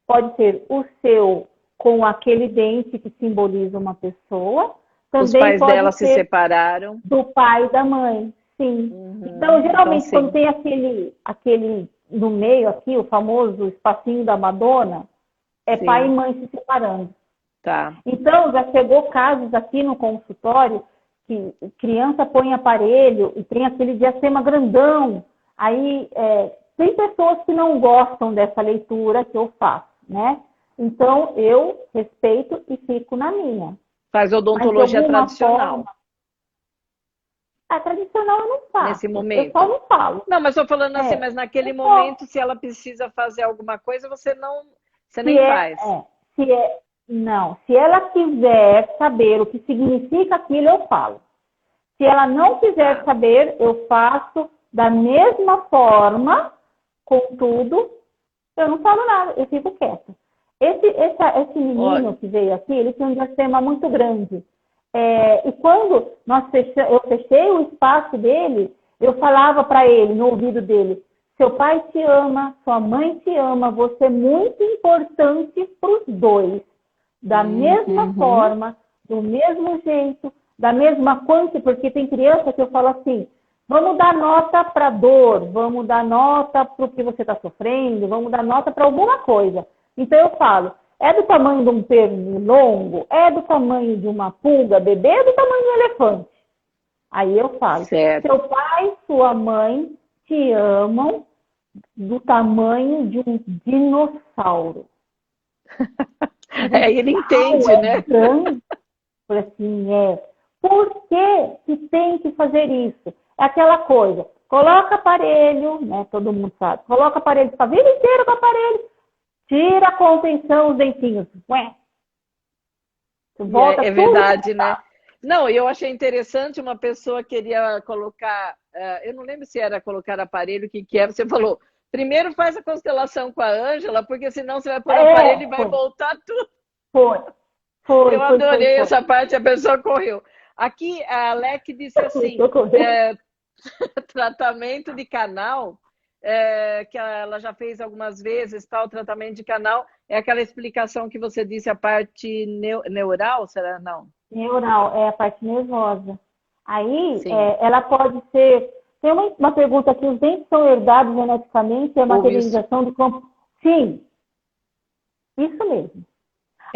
Pode ser o seu com aquele dente que simboliza uma pessoa. Os Também pais pode dela se ser separaram. do pai e da mãe, sim. Então, geralmente, Então, quando tem aquele no meio aqui, o famoso espacinho da Madonna, é sim. pai e mãe se separando. Tá. Então, já chegou casos aqui no consultório que criança põe aparelho e tem aquele diastema grandão. Aí, tem pessoas que não gostam dessa leitura que eu faço, né? Então, eu respeito e fico na minha. Faz odontologia tradicional. A tradicional eu não faço. Nesse momento. Eu só não falo. Não, mas estou falando assim, mas naquele momento, se ela precisa fazer alguma coisa, você nem faz. Não, se ela quiser saber o que significa aquilo, eu falo. Se ela não quiser saber, eu faço da mesma forma, contudo, eu não falo nada, eu fico quieta. Esse menino que veio aqui, ele tem um diastema muito grande. E quando eu fechei o espaço dele, eu falava para ele, no ouvido dele, seu pai te ama, sua mãe te ama, você é muito importante para os dois. Da mesma forma, do mesmo jeito, da mesma quantia, porque tem criança que eu falo assim, vamos dar nota para dor, vamos dar nota para o que você está sofrendo, vamos dar nota para alguma coisa. Então eu falo, é do tamanho de um pernilongo? É do tamanho de uma pulga bebê? É do tamanho de um elefante? Aí eu falo, certo. Seu pai, sua mãe te amam do tamanho de um dinossauro. Ele entende, né? Grande, assim, Por que tem que fazer isso? É aquela coisa, coloca aparelho, né? Todo mundo sabe, coloca aparelho, fica a vida inteira com aparelho, tira a contenção, os dentinhos. Ué. É verdade, né? Não, eu achei interessante, uma pessoa queria colocar, eu não lembro se era colocar aparelho, o que era, você falou, primeiro faz a constelação com a Ângela, porque senão você vai pôr aparelho e vai voltar tudo. Eu adorei essa parte, a pessoa correu. Aqui, a Alec disse assim, tratamento de canal, que ela já fez algumas vezes, tal, tratamento de canal, é aquela explicação que você disse, a parte neural, será? Não. Neural, é a parte nervosa. Aí, ela pode ser... Tem uma pergunta aqui, os dentes são herdados geneticamente, é a materialização do campo... Sim, isso mesmo.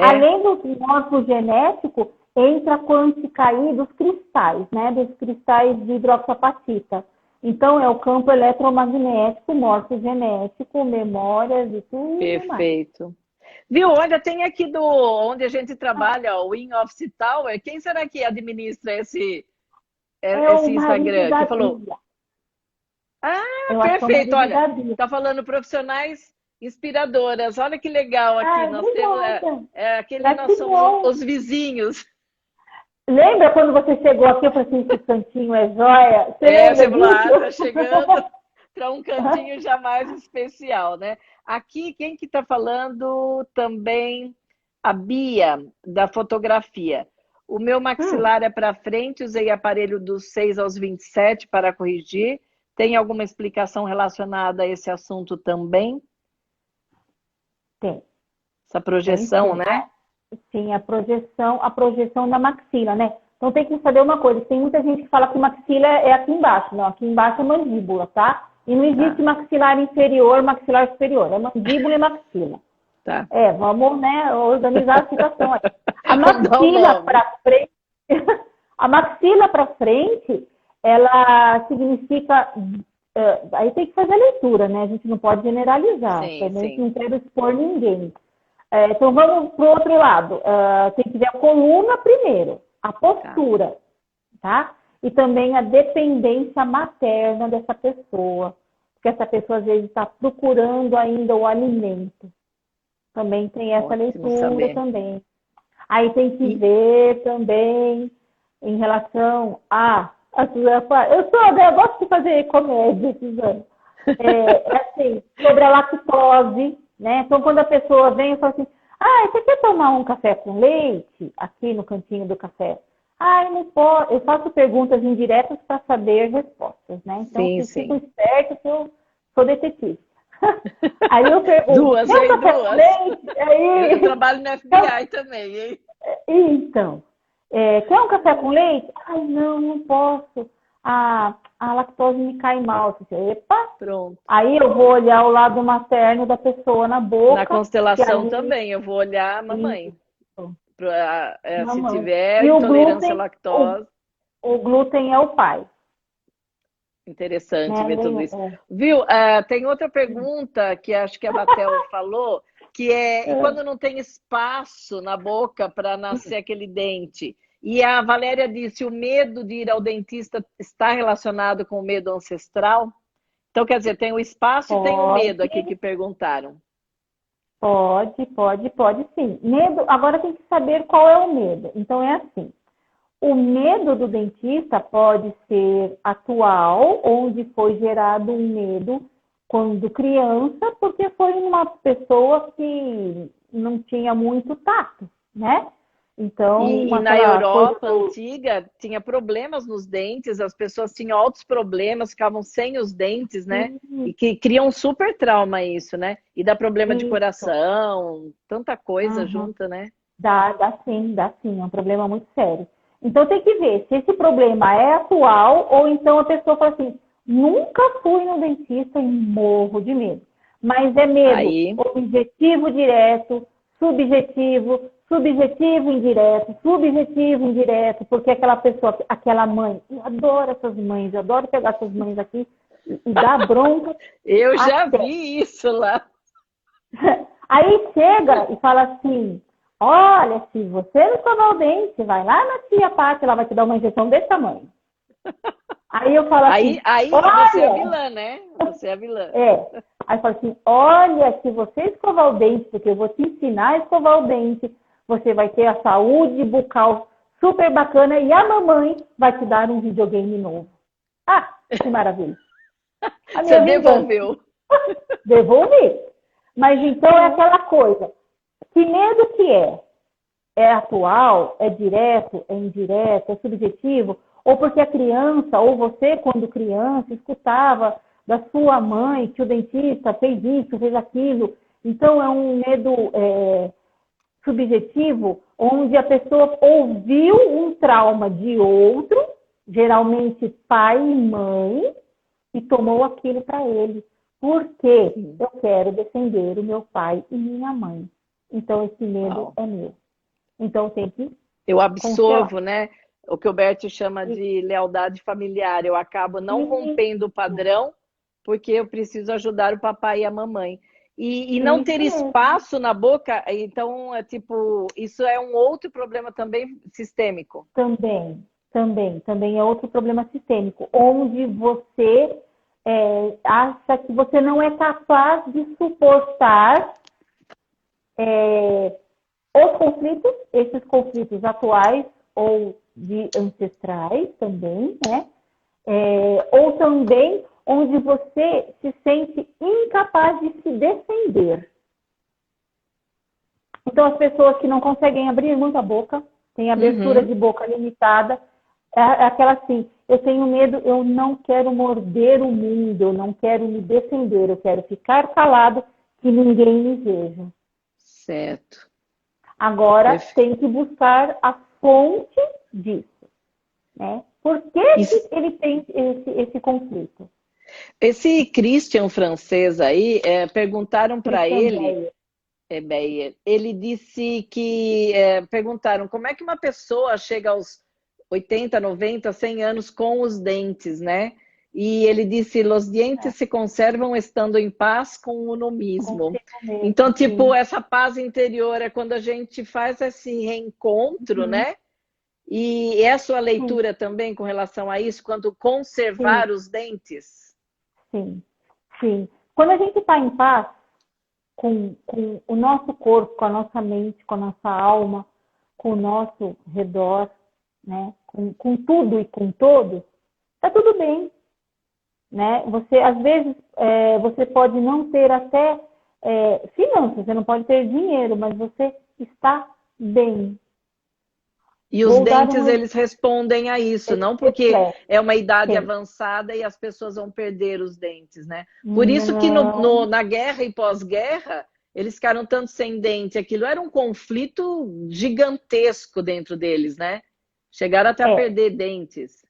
Além do morfogenético, entra a quântica aí dos cristais, né? Dos cristais de hidroxapatita. Então, é o campo eletromagnético, morfogenético, memórias e tudo Perfeito. Mais. Viu? Olha, tem aqui onde a gente trabalha, o In Office Tower. Quem será que administra esse Instagram? Que falou... perfeito. Olha, tá falando profissionais inspiradoras. Olha que legal aqui. Nós temos nós somos os vizinhos. Lembra quando você chegou aqui, eu falei assim, esse cantinho é joia? Você falou, tá chegando para um cantinho já mais especial, né? Aqui, quem que tá falando também? A Bia, da fotografia. O meu maxilar é para frente, usei aparelho dos 6 aos 27 para corrigir. Tem alguma explicação relacionada a esse assunto também? Tem. Essa projeção, né? Sim, a projeção da maxila, né? Então tem que saber uma coisa, tem muita gente que fala que maxila é aqui embaixo. Não, aqui embaixo é mandíbula, tá? E não existe maxilar inferior, maxilar superior. É mandíbula e maxila. Tá. Vamos, né, organizar a situação aqui. A maxila para frente, a maxila para frente, ela significa... aí tem que fazer a leitura, né? A gente não pode generalizar. Também não quero expor ninguém. Então, vamos para o outro lado. Tem que ver a coluna primeiro, a postura, tá? E também a dependência materna dessa pessoa. Porque essa pessoa, às vezes, está procurando ainda o alimento. Também tem essa leitura também. Aí tem que ver também em relação a Suzana, eu gosto de fazer comédia, Suzana. Assim, sobre a lactose, né? Então, quando a pessoa vem e fala assim, você quer tomar um café com leite? Aqui no cantinho do café. Não pode. Eu faço perguntas indiretas para saber respostas, né? Então, fico esperto que eu sou detetive. Aí eu pergunto, Duas, quer um hein? café com Duas. leite? Eu Aí, trabalho no FBI também, hein? então, quer um café com leite? Ai, não, não posso. A lactose me cai mal. Eu disse, epa! Pronto. Aí eu vou olhar o lado materno da pessoa na Na boca, que constelação ali, também, eu vou olhar a mamãe. isso, Se mamãe. tiver E o intolerância à glúten, lactose, o glúten é o pai, interessante né? ver tudo isso. É. Viu? Tem outra pergunta que acho que a Batel falou, que é, e quando não tem espaço na boca para nascer aquele dente? E a Valéria disse, o medo de ir ao dentista está relacionado com o medo ancestral? Então, quer dizer, tem o espaço e tem o Pode, medo aqui que perguntaram. pode sim. Medo, agora tem que saber qual é o medo. Então é assim, o medo do dentista pode ser atual, onde foi gerado um medo quando criança, porque foi uma pessoa que não tinha muito tato, né? Então, E na aquela coisa Europa do... antiga tinha problemas nos dentes, as pessoas tinham altos problemas, ficavam sem os dentes, né? E que cria um super trauma isso, né? E dá problema de Isso. coração, tanta coisa Uhum. junta, né? Dá sim, é um problema muito sério. Então tem que ver se esse problema é atual ou então a pessoa fala assim, nunca fui no dentista e morro de medo. Mas é medo Aí, objetivo direto, subjetivo, subjetivo indireto, porque aquela pessoa, aquela mãe, eu adoro essas mães, eu adoro pegar essas mães aqui e dar bronca eu já até. vi isso lá. Aí chega e fala assim, olha, se você não escovar o dente, vai lá na tia Paty, ela vai te dar uma injeção desse tamanho. Aí eu falo assim, Aí você é a olha, vilã, né? Você é a vilã. Aí eu falo assim, olha, se você escovar o dente, porque eu vou te ensinar a escovar o dente, você vai ter a saúde bucal super bacana e a mamãe vai te dar um videogame novo. Ah, que maravilha. A Você minha vingança. devolveu. Devolvi. Mas então é aquela coisa. Que medo que é? É atual? É direto? É indireto? É subjetivo? Ou porque a criança, ou você, quando criança, escutava da sua mãe que o dentista fez isso, fez aquilo. Então é um medo subjetivo, onde a pessoa ouviu um trauma de outro, geralmente pai e mãe, e tomou aquilo para ele. Porque eu quero defender o meu pai e minha mãe. Então esse medo Uau. é meu. Então tem que Eu confiar. absorvo, né? O que o Bert chama de lealdade familiar. Eu acabo não rompendo o padrão, porque eu preciso ajudar o papai e a mamãe. E não ter Isso mesmo. espaço na boca, então, é tipo, isso é um outro problema também sistêmico. Também é outro problema sistêmico, onde você acha que você não é capaz de suportar os conflitos, esses conflitos atuais ou de ancestrais também, né? Ou também onde você se sente incapaz de se defender. Então, as pessoas que não conseguem abrir muito a boca, têm abertura Uhum. de boca limitada, é aquela assim, eu tenho medo, eu não quero morder o mundo, eu não quero me defender, eu quero ficar calado, que ninguém me veja. Certo. Agora, Perfeito. tem que buscar a fonte disso, né? Por que, que ele tem esse conflito? Esse Christian francês aí, perguntaram para Christian ele, Bale. Beyer, ele disse que perguntaram como é que uma pessoa chega aos 80, 90, 100 anos com os dentes, né? E ele disse, os dientes se conservam estando em paz com o mesmo. Consigo mesmo, Então, tipo, sim. essa paz interior é quando a gente faz esse reencontro, Uhum. né? E é a sua Sim, leitura também com relação a isso, quando sim, conservar os dentes? sim, sim. Quando a gente está em paz com o nosso corpo, com a nossa mente, com a nossa alma, com o nosso redor, né? Com tudo e com todos, tá tudo bem, né? Você, às vezes, você pode não ter até finanças, você não pode ter dinheiro, mas você está bem. E os dentes, eles respondem a isso, não porque é uma idade avançada e as pessoas vão perder os dentes, né? Por isso que na guerra e pós-guerra, eles ficaram tanto sem dente. Aquilo era um conflito gigantesco dentro deles, né? Chegaram até a perder dentes.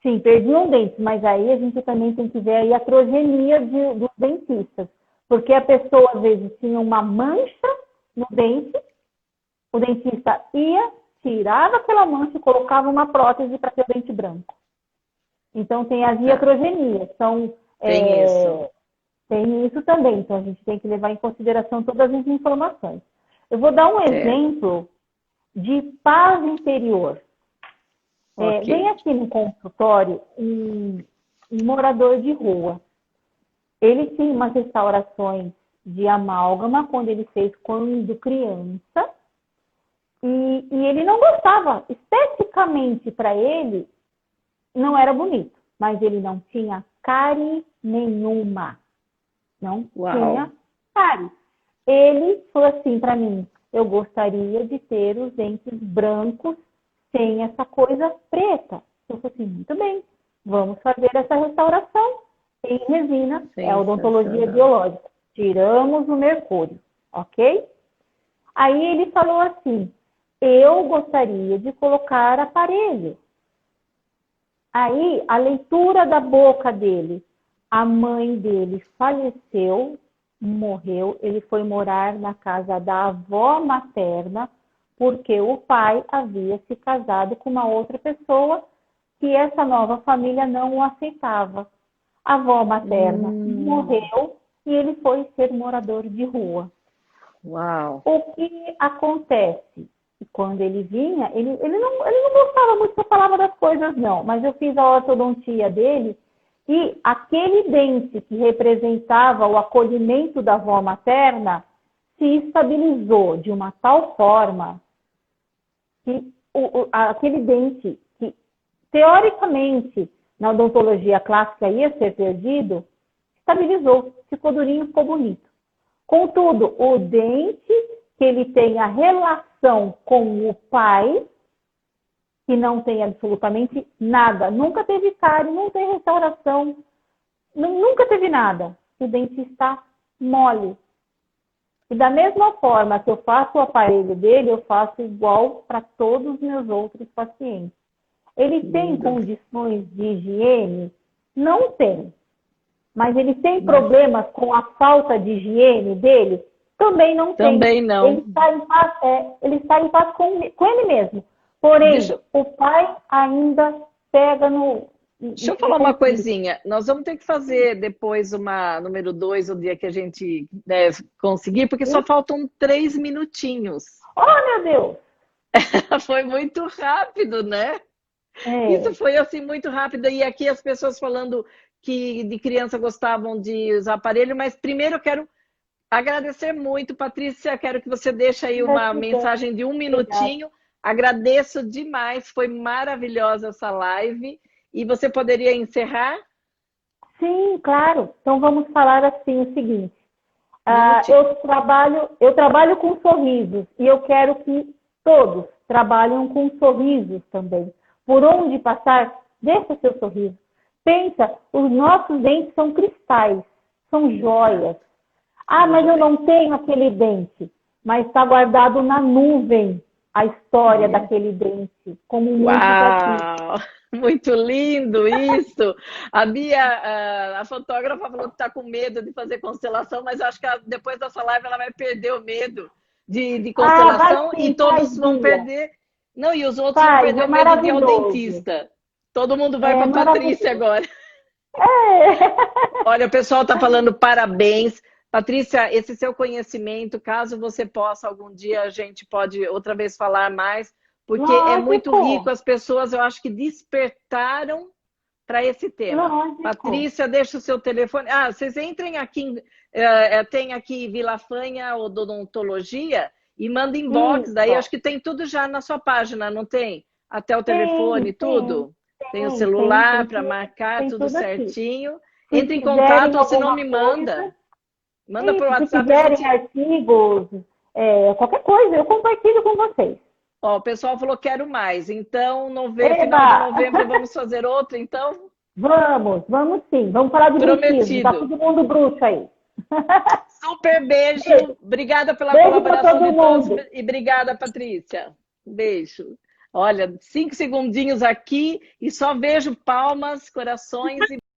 Sim, perdiam dentes, mas aí a gente também tem que ver aí a trogenia dos dentistas. Porque a pessoa, às vezes, tinha uma mancha no dente, o dentista ia, tirava aquela mancha e colocava uma prótese para ter o dente branco. Então, tem as iatrogenias. Tem isso também. Então, a gente tem que levar em consideração todas as informações. Eu vou dar um exemplo de paz interior. Vem aqui no consultório um morador de rua. Ele tinha umas restaurações de amálgama quando criança. E ele não gostava. Esteticamente, para ele, não era bonito. Mas ele não tinha cárie nenhuma. Não tinha cárie. Ele falou assim para mim: eu gostaria de ter os dentes brancos sem essa coisa preta. Eu falei assim: muito bem, vamos fazer essa restauração em resina. É odontologia biológica. Tiramos o mercúrio, ok? Aí ele falou assim: eu gostaria de colocar aparelho. Aí, a leitura da boca dele. A mãe dele faleceu, morreu. Ele foi morar na casa da avó materna, porque o pai havia se casado com uma outra pessoa que essa nova família não o aceitava. A avó materna morreu e ele foi ser morador de rua. Uau! O que acontece? Quando ele vinha, ele não gostava muito que eu falava das coisas, não. Mas eu fiz a ortodontia dele e aquele dente que representava o acolhimento da avó materna se estabilizou de uma tal forma que aquele dente que, teoricamente, na odontologia clássica ia ser perdido, estabilizou, ficou durinho, ficou bonito. Contudo, o dente que ele tem a relação com o pai, que não tem absolutamente nada, nunca teve cárie, não tem restauração, nunca teve nada. O dente está mole. E da mesma forma que eu faço o aparelho dele, eu faço igual para todos os meus outros pacientes. Ele tem condições de higiene? Não tem. Mas ele tem problemas com a falta de higiene dele? Também não tem. Também não. Ele está em paz com ele mesmo. Porém, o pai ainda pega no... Deixa eu falar uma coisinha. Nós vamos ter que fazer depois uma número 2, o dia que a gente conseguir, porque só faltam 3 minutinhos. Oh, meu Deus! Foi muito rápido, né? Isso foi assim muito rápido. E aqui as pessoas falando que de criança gostavam de usar aparelho, mas primeiro eu quero agradecer muito, Patrícia. Quero que você deixe aí uma mensagem de 1 minutinho. Agradeço demais, foi maravilhosa essa live. E você poderia encerrar? Sim, claro. Então vamos falar assim o seguinte. Eu trabalho com sorrisos e eu quero que todos trabalhem com sorrisos também. Por onde passar, deixa seu sorriso. Pensa, os nossos dentes são cristais, são joias. Ah, mas eu não tenho aquele dente. Mas está guardado na nuvem a história daquele dente. Como um Uau! Muito lindo isso! A Bia, a fotógrafa, falou que está com medo de fazer constelação, mas acho que depois dessa live ela vai perder o medo de constelação e todos vão perder. Não, e os outros vão perder o medo de ir ao dentista. Todo mundo vai para a Patrícia agora. Olha, o pessoal está falando parabéns. Patrícia, esse seu conhecimento, caso você possa algum dia, a gente pode outra vez falar mais, porque é muito rico. As pessoas, eu acho que despertaram para esse tema. Lógico. Patrícia, deixa o seu telefone. Vocês entrem aqui, tem aqui Vilafanha Odontologia e manda inbox. Daí acho que tem tudo já na sua página, não tem? Até o telefone, tudo? Tem o celular para marcar, tudo certinho. Entre em contato, ou se não me manda. Manda por WhatsApp. Se quiserem artigos, qualquer coisa, eu compartilho com vocês. Ó, o pessoal falou quero mais. Então, final Eba! de novembro, vamos fazer outro, então? Vamos sim. Vamos falar de bruxismo. Tá Prometido. todo mundo bruxo aí. Super beijo. Obrigada pela Beijo para colaboração todo de todos. mundo. E obrigada, Patrícia. Um beijo. Olha, 5 segundinhos aqui e só vejo palmas, corações e